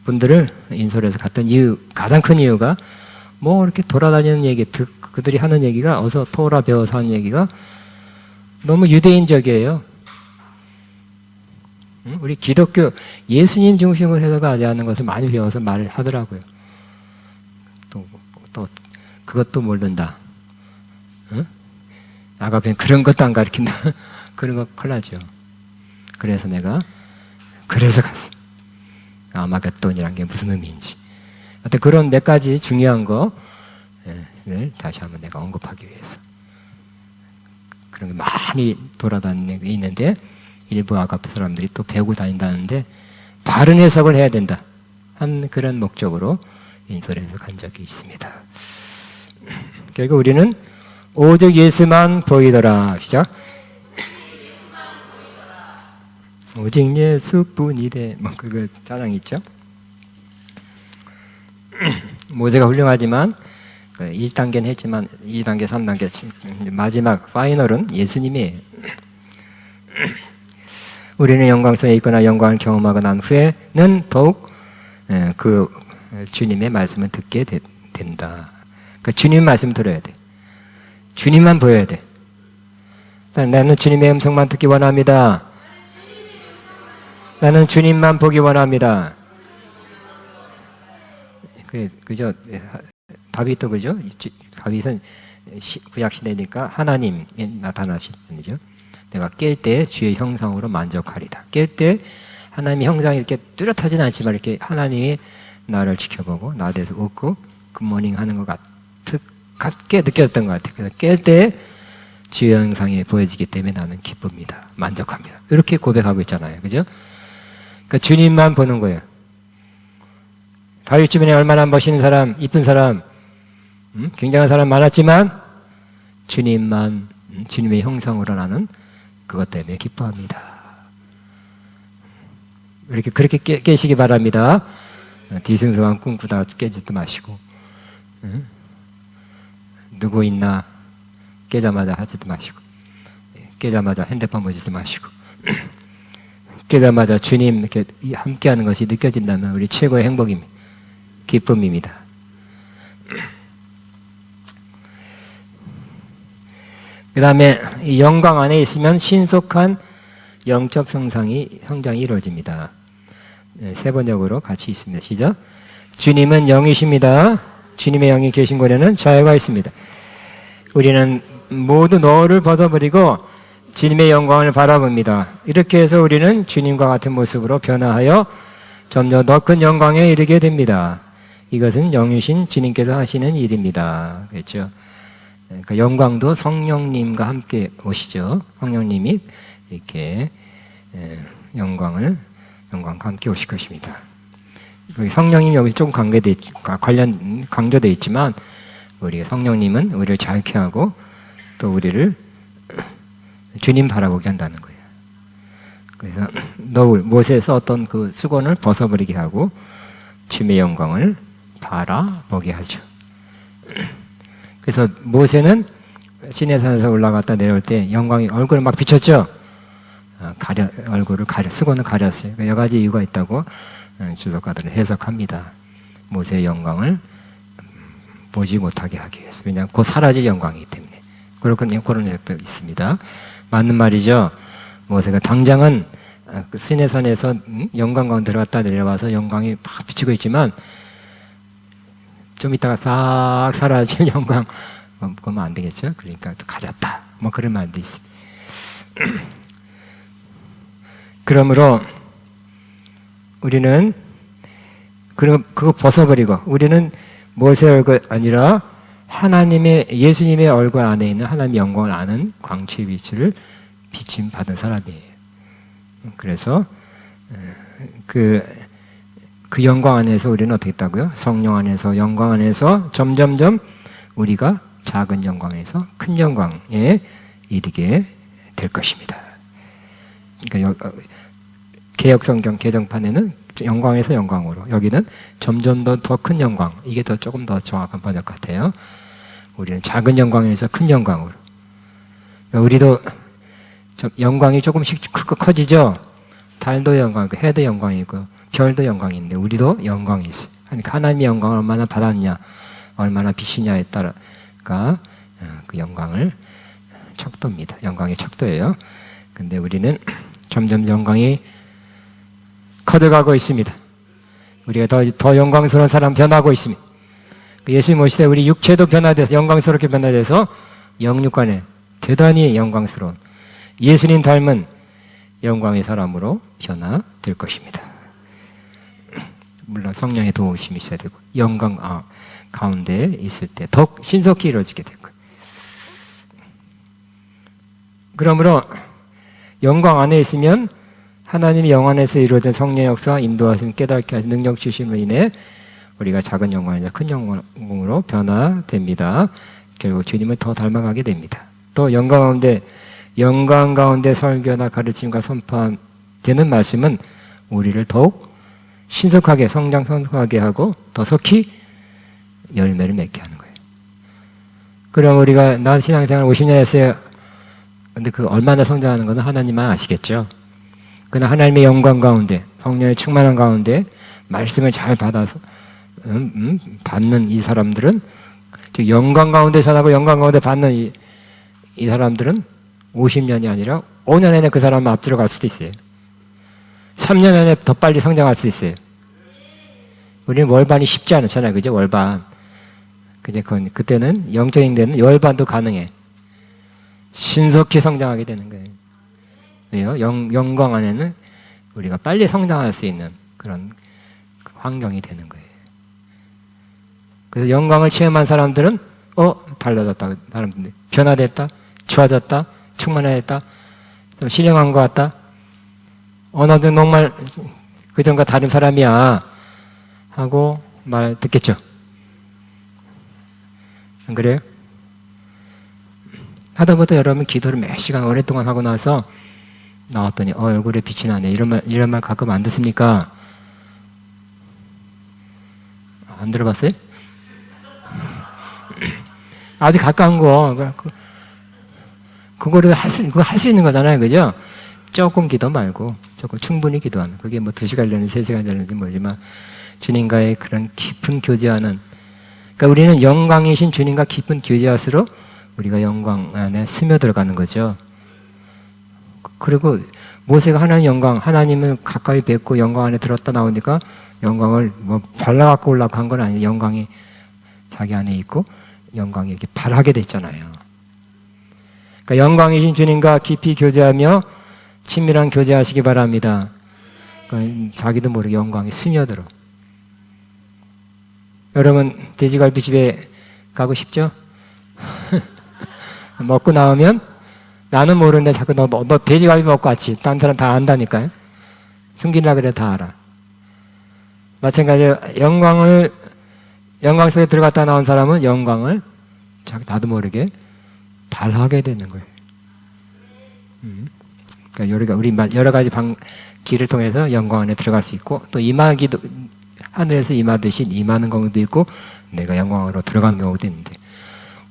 분들을 인솔해서 갔던 이유, 가장 큰 이유가 뭐 이렇게 돌아다니는 얘기, 그들이 하는 얘기가 어서 토라 배워서 하는 얘기가 너무 유대인적이에요. 우리 기독교 예수님 중심으로 해석하지 않는 것을 많이 배워서 말을 하더라고요. 또 그것도 모른다. 응? 아가페는 그런 것도 안 가르친다. 그런 거 큰일 나죠. 그래서 내가 갔어. 아마겟돈이란 게 무슨 의미인지. 하여튼 그런 몇 가지 중요한 거를 다시 한번 내가 언급하기 위해서. 그런 게 많이 돌아다니는 게 있는데 일부 아가페 사람들이 또 배우고 다닌다는데 바른 해석을 해야 된다 한 그런 목적으로 인솔해서 간 적이 있습니다. 결국 우리는 오직 예수만 보이더라. 시작. 오직 예수뿐이래. 뭐 그거 자랑 있죠. 모세가 훌륭하지만 1단계는 했지만 2단계, 3단계 마지막 파이널은 예수님이에요. 우리는 영광성에 있거나 영광을 경험하고 난 후에는 더욱 그 주님의 말씀을 듣게 된다. 그 주님 말씀 들어야 돼. 주님만 보여야 돼. 나는 주님의 음성만 듣기 원합니다. 나는 주님만 보기 원합니다. 그죠? 다윗도 그죠? 다윗은 구약시대니까 하나님 나타나시는 분이죠. 내가 깰 때 주의 형상으로 만족하리다. 깰 때 하나님의 형상이 이렇게 뚜렷하지는 않지만 이렇게 하나님이 나를 지켜보고 나에 대해서 웃고 굿모닝 하는 것 같게 느꼈던 것 같아요. 그래서 깰 때 주의 형상이 보여지기 때문에 나는 기쁩니다. 만족합니다. 이렇게 고백하고 있잖아요. 그죠? 그러니까 주님만 보는 거예요. 다윗 주변에 얼마나 멋있는 사람, 이쁜 사람, 굉장한 사람 많았지만 주님만, 주님의 형상으로 나는 그것 때문에 기뻐합니다. 그렇게 깨시기 바랍니다. 뒤숭숭한 꿈꾸다가 깨지도 마시고, 누구 있나 깨자마자 하지도 마시고, 깨자마자 핸드폰 보지도 마시고, 깨자마자 주님 이렇게 함께하는 것이 느껴진다면 우리 최고의 행복입니다. 기쁨입니다. 그 다음에 이 영광 안에 있으면 신속한 영적 성장이 이루어집니다. 세 번역으로 같이 있습니다. 시작. 주님은 영이십니다. 주님의 영이 계신 곳에는 자유가 있습니다. 우리는 모두 너를 벗어버리고 주님의 영광을 바라봅니다. 이렇게 해서 우리는 주님과 같은 모습으로 변화하여 점점 더 큰 영광에 이르게 됩니다. 이것은 영이신 주님께서 하시는 일입니다. 그렇죠? 그러니까 영광도 성령님과 함께 오시죠. 성령님이 이렇게 영광과 함께 오실 것입니다. 성령님이 여기 조금 강조되어 있지만 우리 성령님은 우리를 자유케 하고 또 우리를 주님 바라보게 한다는 거예요. 그래서 못에 썼던 그 수건을 벗어버리게 하고 주님의 영광을 바라보게 하죠. 그래서 모세는 시내산에서 올라갔다 내려올 때 영광이 얼굴을 막 비쳤죠. 얼굴을 수건을 가렸어요. 그러니까 여러 가지 이유가 있다고 주석가들은 해석합니다. 모세의 영광을 보지 못하게 하기 위해서. 왜냐하면 곧 사라질 영광이기 때문에. 그런 해석도 있습니다. 맞는 말이죠. 모세가 당장은 시내산에서 영광 가운데 들어갔다 내려와서 영광이 막 비치고 있지만 좀 이따가 싹 사라질 영광 그러면 안 되겠죠. 그러니까 가렸다. 뭐 그런 말도 있습니다. 그러므로 우리는 그거 벗어버리고 우리는 모세의 얼굴 아니라 예수님의 얼굴 안에 있는 하나님의 영광을 아는 광채의 빛을 비침 받은 사람이에요. 그래서 그 영광 안에서 우리는 어떻게 했다고요? 성령 안에서 영광 안에서 점점점 우리가 작은 영광에서 큰 영광에 이르게 될 것입니다. 그러니까 개역성경 개정판에는 영광에서 영광으로, 여기는 점점 더 큰 영광, 이게 조금 더 정확한 번역 같아요. 우리는 작은 영광에서 큰 영광으로. 그러니까 우리도 영광이 조금씩 커지죠. 달도 영광이고 해도 영광이고 별도 영광인데 우리도 영광이 있어요. 그러니까 하나님의 영광을 얼마나 받았냐, 얼마나 비시냐에 따라가 그 영광을 척도입니다. 영광의 척도예요. 근데 우리는 점점 영광이 커져가고 있습니다. 우리가 더 영광스러운 사람 변하고 있습니다. 예수님 오실 때 우리 육체도 변화돼서 영광스럽게 변화돼서 영육간에 대단히 영광스러운 예수님 닮은 영광의 사람으로 변화될 것입니다. 물론 성령의 도우심이 있어야 되고 영광 가운데 있을 때 더욱 신속히 이루어지게 될 거예요. 그러므로 영광 안에 있으면 하나님의 영 안에서 이루어진 성령의 역사, 인도하심, 깨닫게 하신 능력 주심으로 인해 우리가 작은 영광에서 큰 영광으로 변화됩니다. 결국 주님을 더 닮아가게 됩니다. 또 영광 가운데 설교나 가르침과 선포되는 말씀은 우리를 더욱 신속하게 성장하게 하고 더 속히 열매를 맺게 하는 거예요. 그럼 우리가 난 신앙생활 50년 했어요. 근데 그 얼마나 성장하는 것은 하나님만 아시겠죠. 그러나 하나님의 영광 가운데, 성령의 충만한 가운데 말씀을 잘 받아서 받는 이 사람들은 즉 영광 가운데 전하고 영광 가운데 받는 이 사람들은 50년이 아니라 5년 안에 그 사람은 앞뒤로 갈 수도 있어요. 3년 안에 더 빨리 성장할 수 있어요. 우리는 월반이 쉽지 않잖아요. 그죠? 월반. 근데 그때는 영적인 데는 열반도 가능해. 신속히 성장하게 되는 거예요. 왜요? 영광 안에는 우리가 빨리 성장할 수 있는 그런 환경이 되는 거예요. 그래서 영광을 체험한 사람들은 달라졌다. 사람들 변화됐다. 좋아졌다. 충만해졌다. 좀 신령한 것 같다. 너도 정말 그전과 다른 사람이야 하고 말 듣겠죠. 안 그래요? 하다보다 여러분 기도를 몇 시간 오랫동안 하고 나서 나왔더니 얼굴에 빛이 나네. 이런 말 가끔 안 듣습니까? 안 들어봤어요? 아주 가까운 거 그거를 할 수 있는 거잖아요. 그죠? 조금 기도 말고 조금 충분히 기도하는, 그게 뭐 2시간 되는 3시간 되는지 뭐지만 주님과의 그런 깊은 교제하는, 그러니까 우리는 영광이신 주님과 깊은 교제할수록 우리가 영광 안에 스며들어가는 거죠. 그리고 모세가 하나님 영광, 하나님을 가까이 뵙고 영광 안에 들었다 나오니까 영광을 뭐 발라갖고 올라간 건 아니에요. 영광이 자기 안에 있고 영광이 이렇게 발하게 됐잖아요. 그러니까 영광이신 주님과 깊이 교제하며 친밀한 교제하시기 바랍니다. 그러니까 자기도 모르게 영광이 스며들어. 여러분 돼지갈비집에 가고 싶죠? 먹고 나오면 나는 모르는데 자꾸 너 돼지갈비 먹고 왔지. 다른 사람 다 안다니까요. 숨기려고 그래 다 알아. 마찬가지로 영광 속에 들어갔다 나온 사람은 영광을 나도 모르게 발하게 되는 거예요. 그러니까 우리 여러 가지 길을 통해서 영광 안에 들어갈 수 있고, 또 임하기도, 하늘에서 임하듯이 임하는 경우도 있고 내가 영광으로 들어가는 경우도 있는데,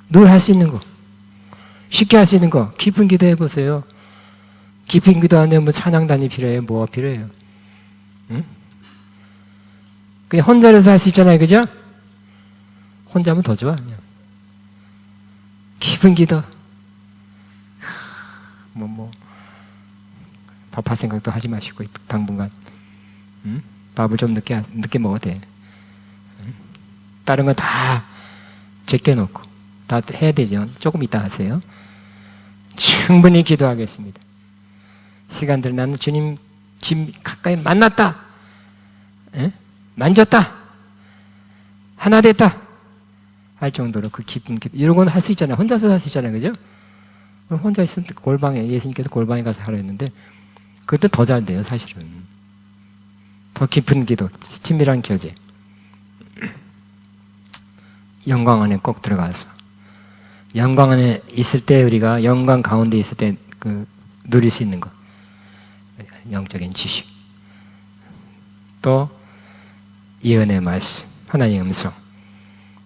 늘 할 수 있는 거, 쉽게 할 수 있는 거, 깊은 기도 해보세요. 깊은 기도 안에 뭐 찬양단이 필요해요? 뭐가 필요해요? 응? 그냥 혼자라도 할 수 있잖아요. 그죠? 혼자 하면 더 좋아. 그냥. 깊은 기도. 밥할 생각도 하지 마시고 당분간 밥을 좀 늦게 먹어도 돼. 다른 건 다 제껴놓고 다 해야 되죠. 조금 이따 하세요. 충분히 기도하겠습니다. 시간들 나는 주님 가까이 만났다, 만졌다, 하나 됐다 할 정도로 그 깊은 기도, 이런 건 할 수 있잖아요. 혼자서 할 수 있잖아요. 그죠? 혼자 있으면 골방에, 예수님께서 골방에 가서 하라 했는데 그때 더 잘 돼요. 사실은 더 깊은 기도, 친밀한 교제, 영광 안에 꼭 들어가서 영광 안에 있을 때, 우리가 영광 가운데 있을 때 누릴 수 있는 것, 영적인 지식, 또 예언의 말씀, 하나님의 음성,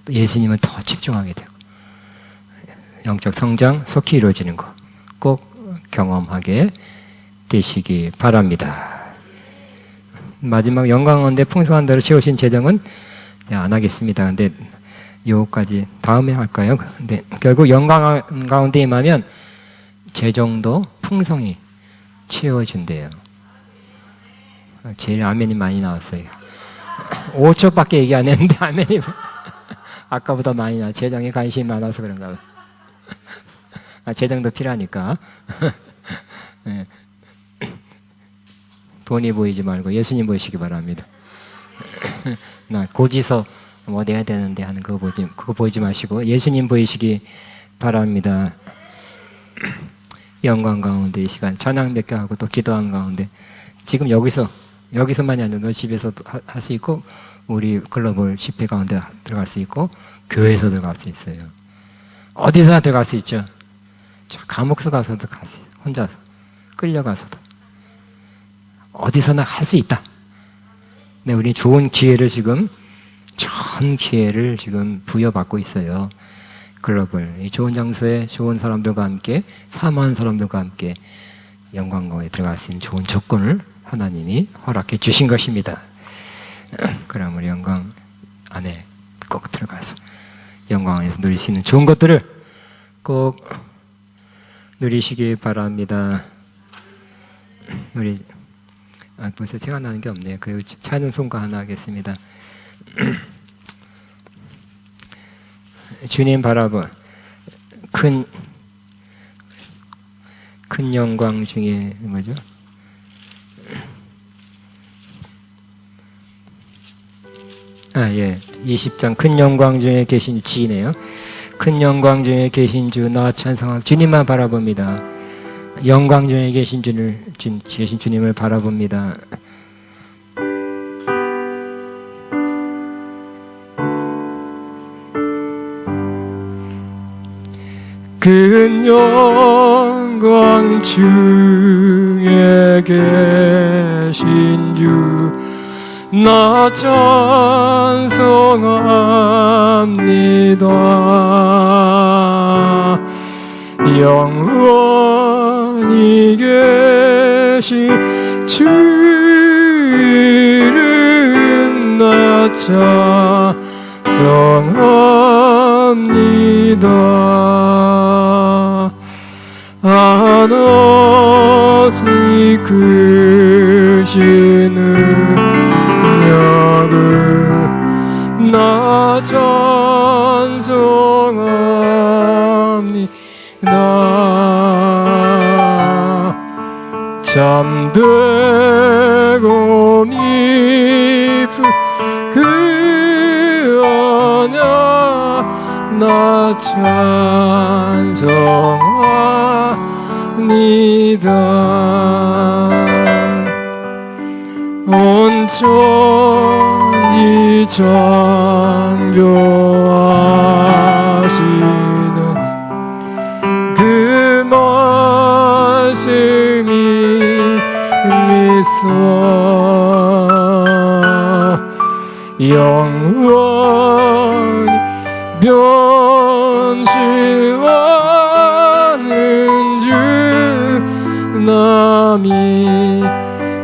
또 예수님은 더 집중하게 되고 영적 성장 속히 이루어지는 것 꼭 경험하게 되시기 바랍니다. 마지막 영광 가운데 풍성한 대로 채우신 재정은 안 하겠습니다. 근데 요까지 다음에 할까요? 근데 결국 영광 가운데 임하면 재정도 풍성히 채워진대요. 제일 아멘이 많이 나왔어요. 5초밖에 얘기 안 했는데 아멘이 아까보다 많이 나. 재정에 관심이 많아서 그런가 봐. 재정도 필요하니까. 네. 돈이 보이지 말고 예수님 보이시기 바랍니다. 나 고지서 뭐 내야 되는데 하는 그거 보이지 마시고 예수님 보이시기 바랍니다. 영광 가운데 이 시간 찬양 몇 개 하고 또 기도하는 가운데, 지금 여기서만이 아니라 너 집에서도 할 수 있고, 우리 글로벌 집회 가운데 들어갈 수 있고, 교회에서 들어갈 수 있어요. 어디서나 들어갈 수 있죠. 감옥서 가서도 갈 수 있어요. 혼자서 끌려가서도 어디서나 할 수 있다. 네, 우리 좋은 기회를 지금 부여받고 있어요. 글로벌 이 좋은 장소에 좋은 사람들과 함께, 사모한 사람들과 함께 영광공에 들어갈 수 있는 좋은 조건을 하나님이 허락해 주신 것입니다. 그럼 우리 영광 안에 꼭 들어가서 영광 안에서 누릴 수 있는 좋은 것들을 꼭 누리시기 바랍니다. 우리 벌써 생각나는 게 없네요. 그 찬송가 하나 하겠습니다. 주님 바라보 큰 영광 중에 뭐죠? 예. 20장 큰 영광 중에 계신 지네요. 큰 영광 중에 계신 주 나 찬송함. 주님만 바라봅니다. 영광 중에 계신 주님을 바라봅니다. 큰 영광 중에 계신 주 나 찬송합니다. 영원히 계신 주 이름 나 찬송합니다. 하나씩 크신 능력을 나 찬송합니다. 잠들고 깊은 그 언약 나 찬송합니다. 온전히 창조하시는 그 말씀이 믿소 영원히 변신하는 주 나 믿사옵니다.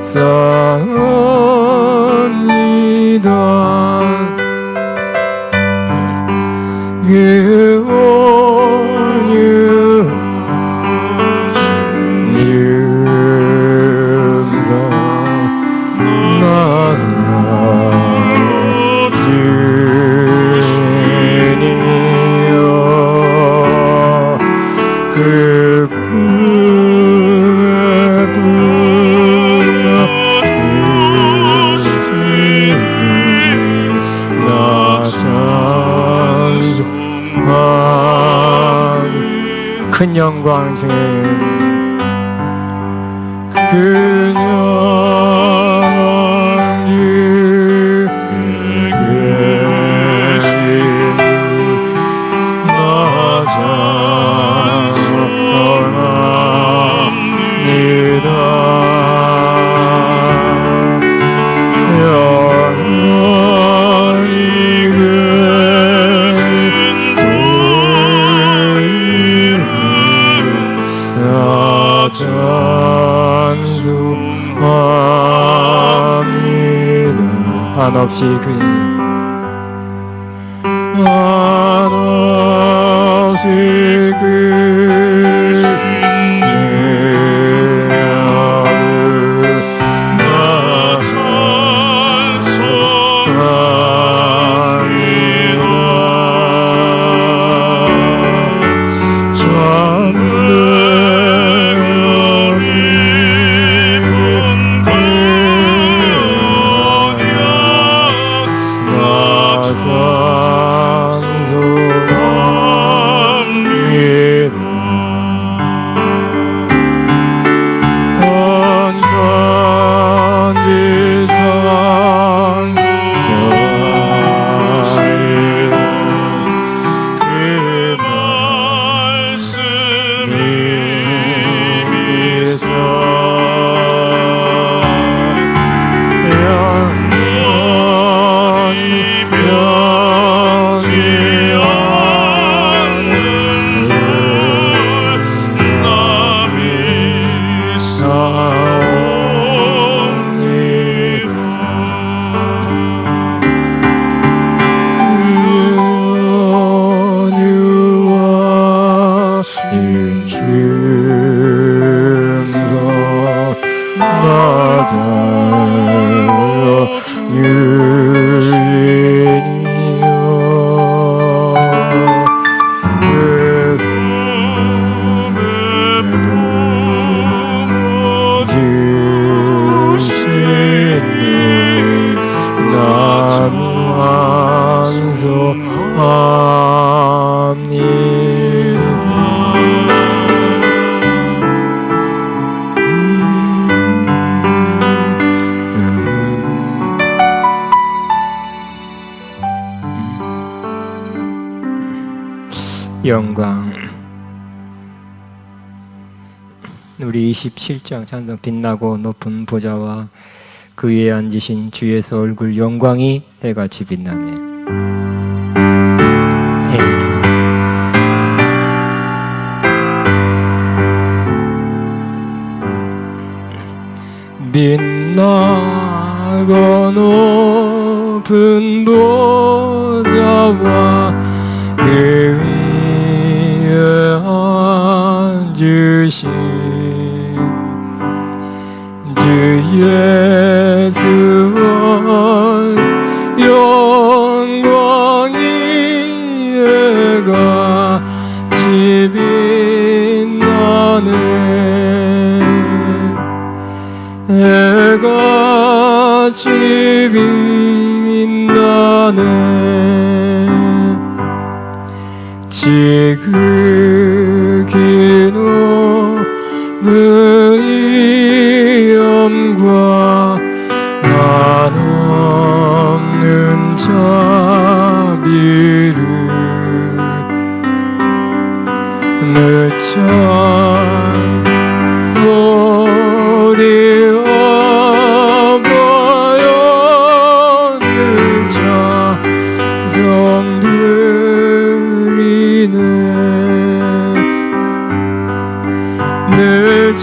큰 영광 중에 큰 영광 중에 계신 나 찬송합니다. 찬송합니다. 한없이 한없이 그 말씀이 춤성 맞아요 영광. 우리 27장 찬송 빛나고 높은 보좌와 그 위에 앉으신 주에서 얼굴 영광이 해같이 빛나네. 빛나고 높은 보좌와 그 위에 앉으신 주 예수 영광이 해같이 빛나네. 해같이 빛나네. 지극히 높은 위엄과 한없는 자비를 늦찬 소리와 바연을 찬송드리네. 늘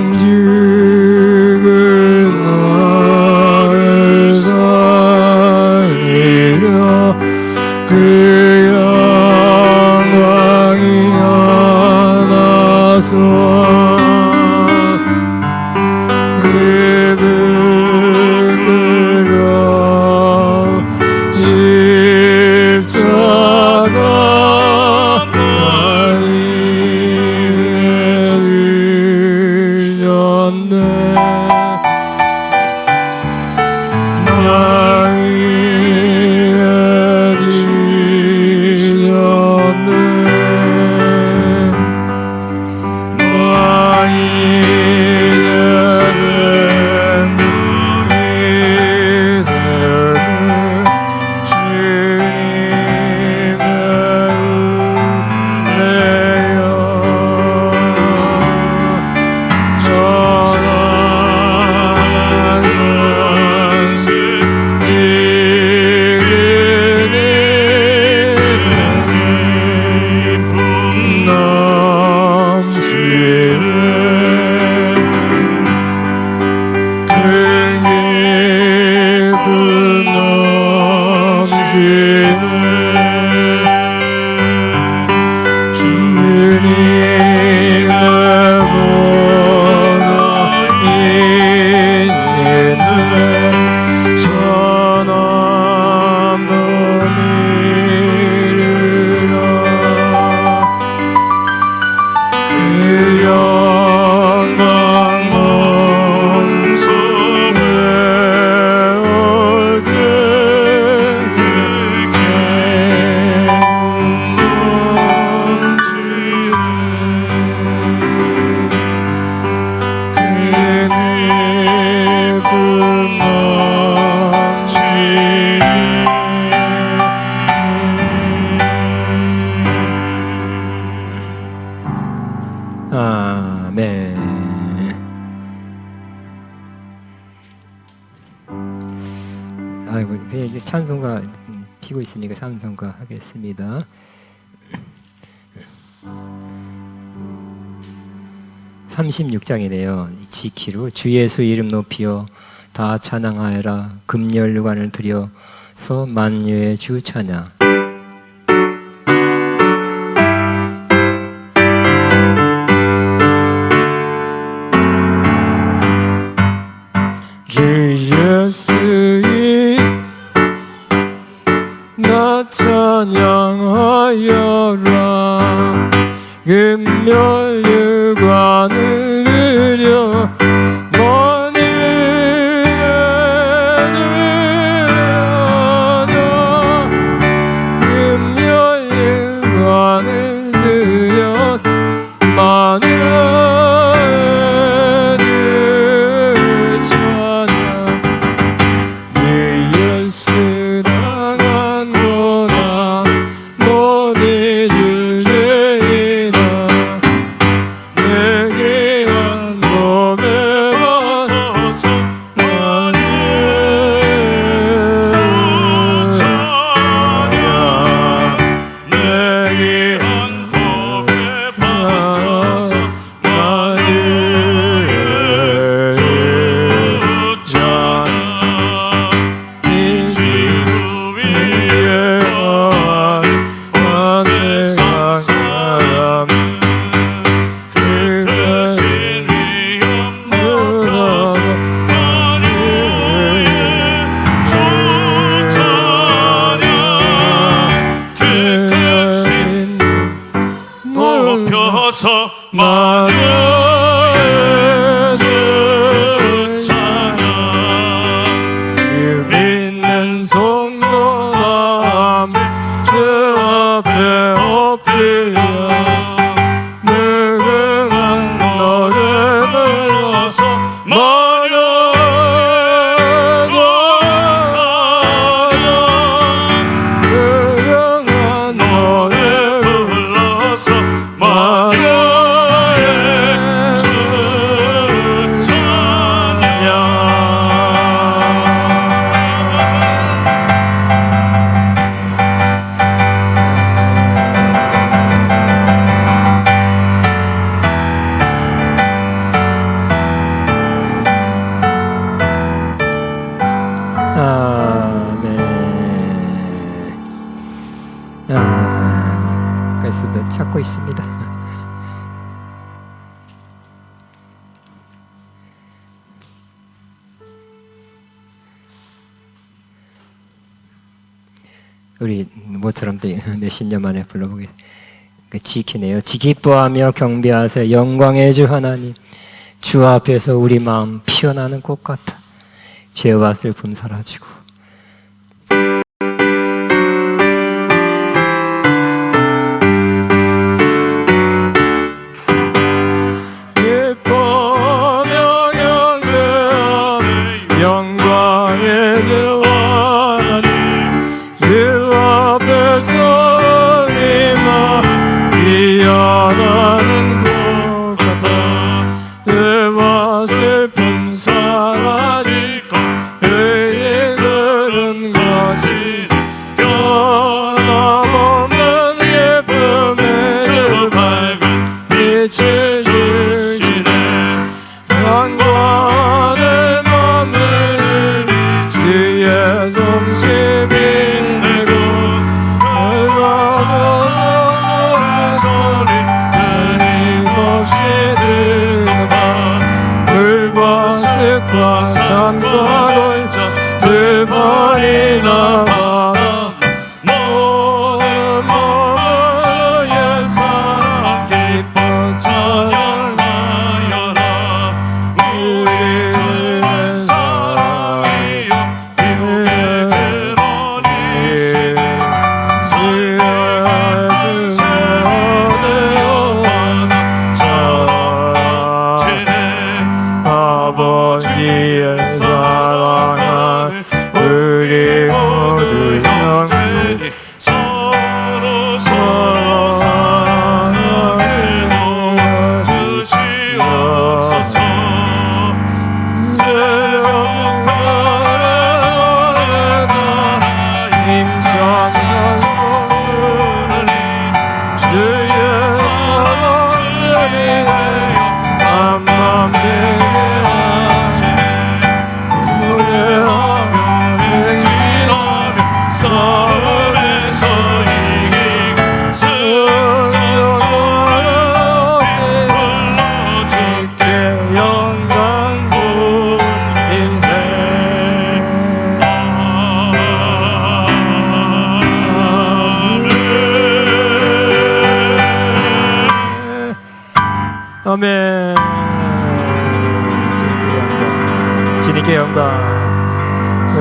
영죽을 나를 살리려 그 영광이 하나서 아이고, 그냥 이제 찬송가 피고 있으니까 찬송가 하겠습니다. (36장이네요) 지키로 주 예수 이름 높이요 다 찬양하여라. 금열관을 드려서 만유의 주 찬양. 주 예수의 나 찬양하여라. 금열관을 드려 만유의 주 찬양. 믿는 성도람 주 앞에 엎드려 무궁한 너를 불러서 만유의 주 찬양. 무궁한 너를 불러서 만유의 그래서 찾고 있습니다. 우리 모처럼 또 몇십 년 만에 불러보게 지키네요. 기뻐하며 경배하세 영광의 주 하나님. 주 앞에서 우리 마음 피어나는 꽃 같아 죄와 슬픔 사라지고 산과 골짜 두 번이나 받아 모든 몸을 주의 사랑 기뻐 찬양하여라. 우리의 사랑이여 기쁨의 근원이시네. 주의 은혜여 받아 찬양하시네. 아버지의 사랑을 우리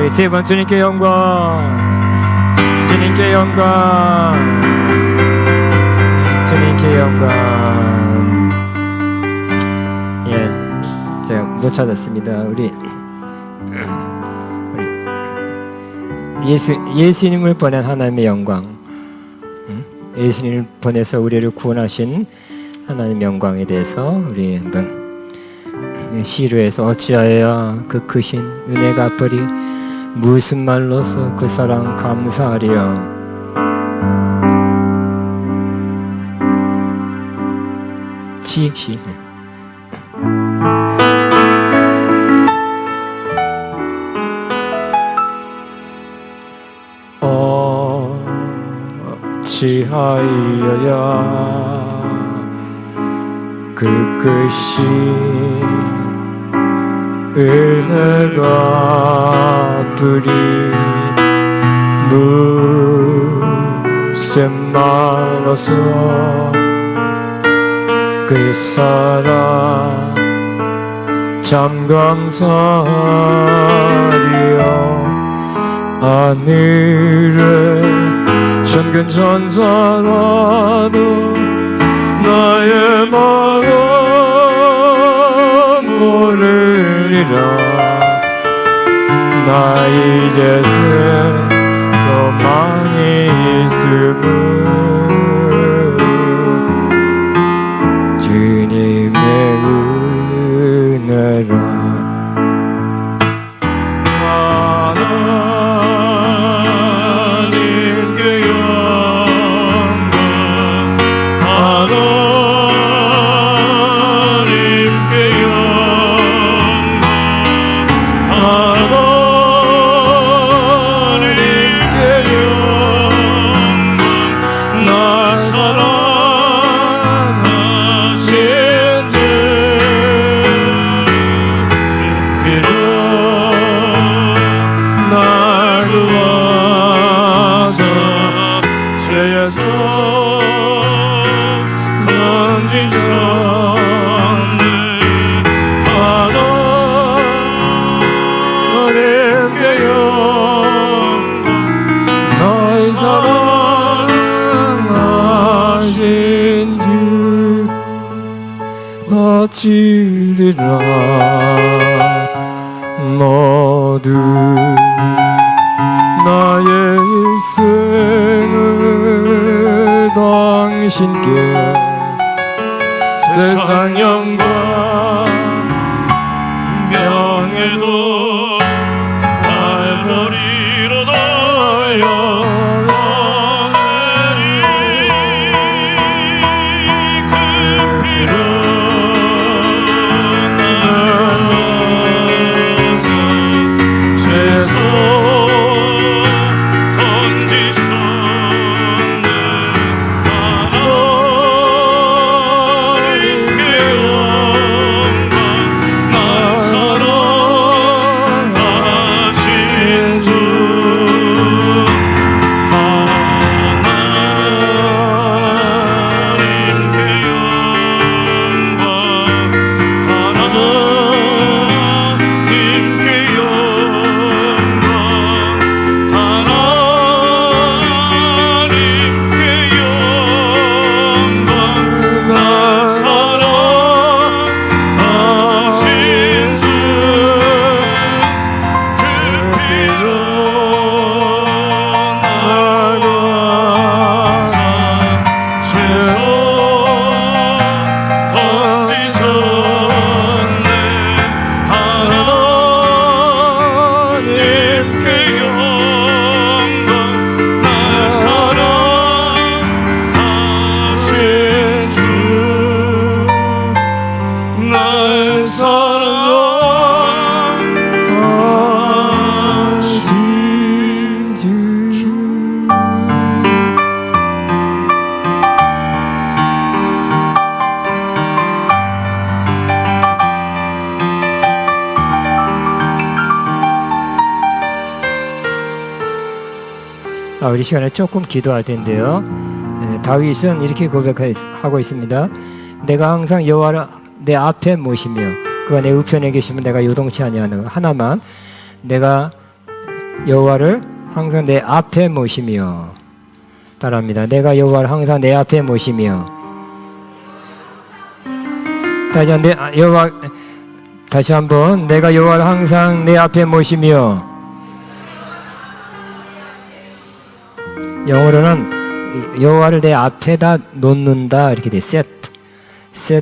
우리 세 번 주님께 영광, 주님께 영광, 주님께 영광. 예, 제가 못 찾았습니다. 우리 예수님을 보낸 하나님의 영광, 예수님을 보내서 우리를 구원하신 하나님의 영광에 대해서 우리 한번 시로 해서 어찌하여 그 크신 은혜가 갚으리 무슨 말로서 그 사랑 감사하리요. 시 어찌하여야 그 크신 은혜가 갚으리 무슨 말로서 그 사랑 참 감사하리요. 하늘에 천군 천사라도 나의 마음 모르리라. 나 이제서 소망이 있음은 주님의 은혜라. 어찌리라 모두 나의 일생을 당신께 세상 영광 명예도 갈보리로 돌려 우리 시간에 조금 기도할 텐데요. 다윗은 이렇게 고백하고 있습니다. 내가 항상 여호와를 내 앞에 모시며 그가 내 우편에 계시면 내가 요동치 아니하는 하나만 내가 여호와를 항상 내 앞에 모시며. 따라합니다. 내가 여호와를 항상 내 앞에 모시며. 다시 한번 내가 여호와를 항상 내 앞에 모시며. 영어로는 여호와를 내 앞에다 놓는다 이렇게 돼. Set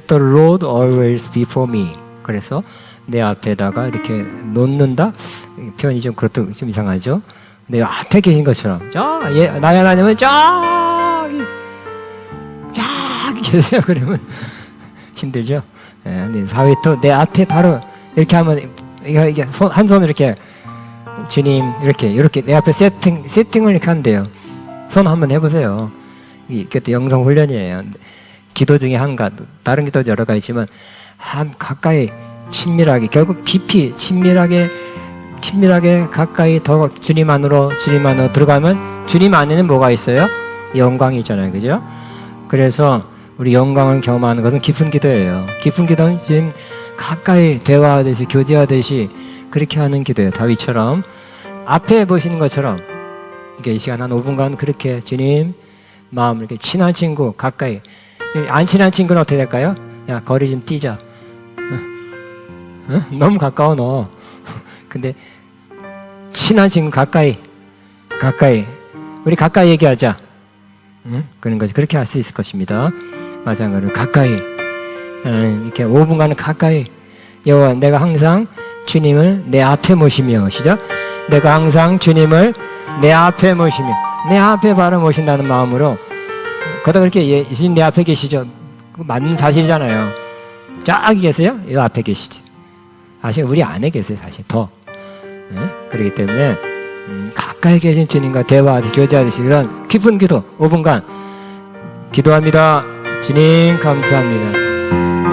the Lord always before me. 그래서 내 앞에다가 이렇게 놓는다. 표현이 좀 그렇다, 좀 이상하죠. 근데 앞에 계신 것처럼 나의 하나님은 저기 계세요. 그러면 힘들죠. 사회도 내 앞에 바로 이렇게 하면 이게 한 손을 이렇게 주님 이렇게 내 앞에 세팅을 이렇게 한대요. 손 한번 해보세요. 이게 영성 훈련이에요. 기도 중에 다른 기도 여러 가지 있지만 가까이 친밀하게, 결국 깊이 친밀하게 가까이 더 주님 안으로 들어가면 주님 안에는 뭐가 있어요? 영광이 있잖아요. 그죠? 그래서 우리 영광을 경험하는 것은 깊은 기도예요. 깊은 기도는 주님 가까이 대화하듯이 교제하듯이 그렇게 하는 기도예요. 다윗처럼 앞에 보시는 것처럼 이렇게 이 시간 한 5분간 그렇게 주님 마음 이렇게 친한 친구 가까이. 안 친한 친구는 어떻게 될까요? 야, 거리 좀 뛰자. 너무 가까워 너. 근데 친한 친구 가까이 우리 가까이 얘기하자. 그런 거지. 그렇게 할 수 있을 것입니다. 마찬가지로 가까이 이렇게 5분간은 가까이. 여호와 내가 항상 주님을 내 앞에 모시며. 시작. 내가 항상 주님을 내 앞에 모시며. 내 앞에 바로 모신다는 마음으로. 거기다 그렇게 예수님 내 앞에 계시죠. 맞는 사실이잖아요. 저기 계세요? 이 앞에 계시지. 사실 우리 안에 계세요. 사실 더. 그렇기 때문에 가까이 계신 주님과 대화하듯이 교제하듯이 그런 깊은 기도 5분간 기도합니다. 주님 감사합니다.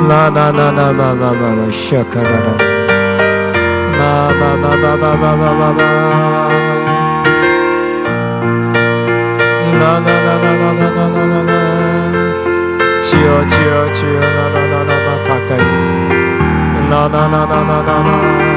나나나나마마마마 샤카라라 마마마마마마마마 나나나나나나나나나 지어 나나나나마 가까이 나나나나나나나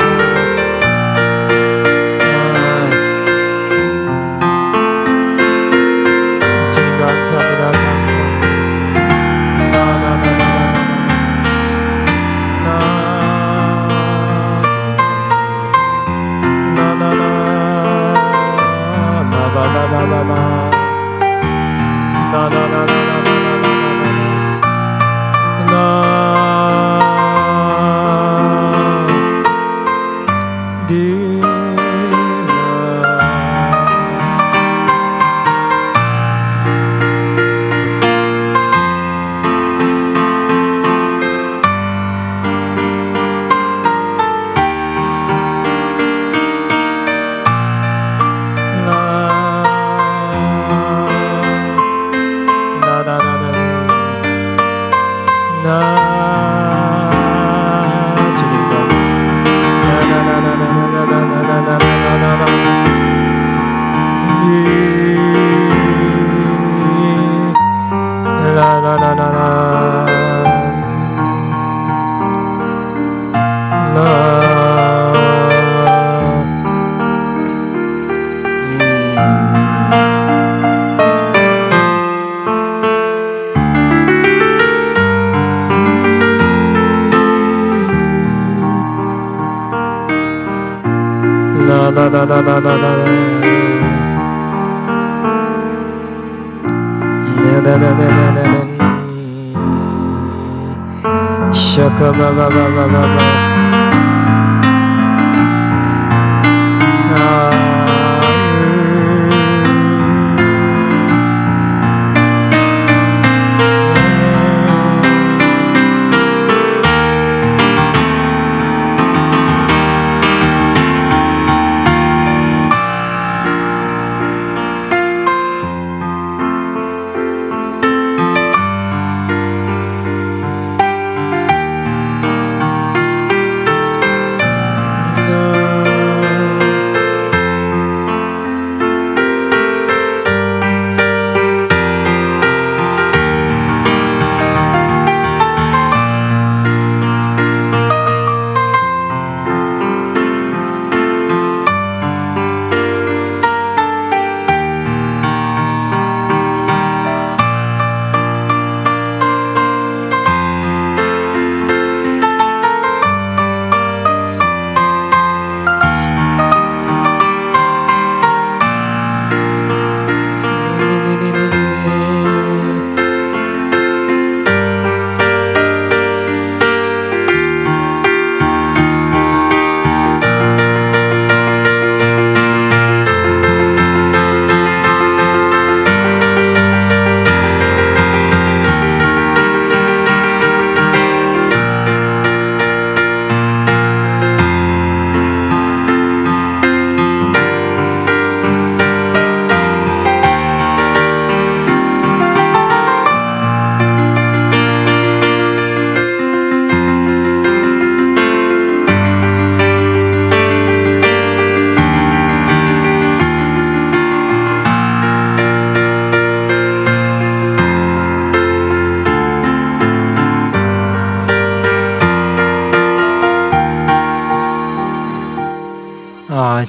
주님 감사합니다.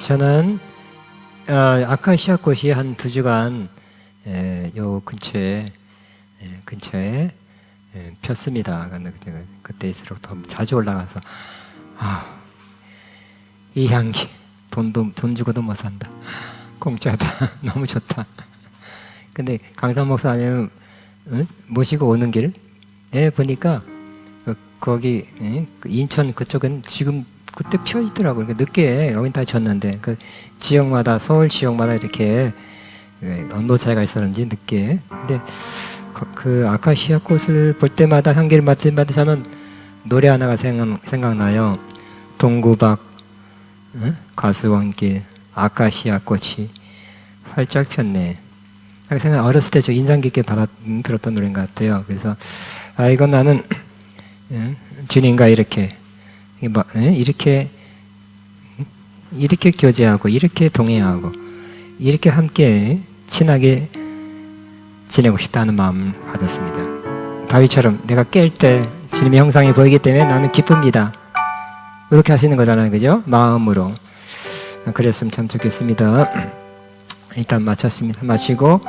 저는 아카시아 꽃이 한 2주간 요 근처에 폈습니다. 그때일수록 더 자주 올라가서 이 향기 돈 주고도 못 산다. 공짜다. 너무 좋다. 근데 강산 목사님 모시고 오는 길에 보니까 거기 그 인천 그쪽은 지금 그때 펴 있더라고요. 늦게 여긴 다 졌는데 그 지역마다 서울 지역마다 이렇게 온도 차이가 있었는지 늦게. 근데 그 아카시아 꽃을 볼 때마다 향기를 맡을 때마다 저는 노래 하나가 생각나요. 동구박 가수원길 아카시아 꽃이 활짝 폈네. 생각 어렸을 때 저 인상 깊게 들었던 노래인 것 같아요. 그래서 이건 나는 주님과 이렇게 교제하고 이렇게 동행하고 이렇게 함께 친하게 지내고 싶다는 마음을 받았습니다. 다윗처럼 내가 깰 때 주님의 형상이 보이기 때문에 나는 기쁩니다. 그렇게 하시는 거잖아요, 그죠? 마음으로. 그랬으면 참 좋겠습니다. 일단 마치고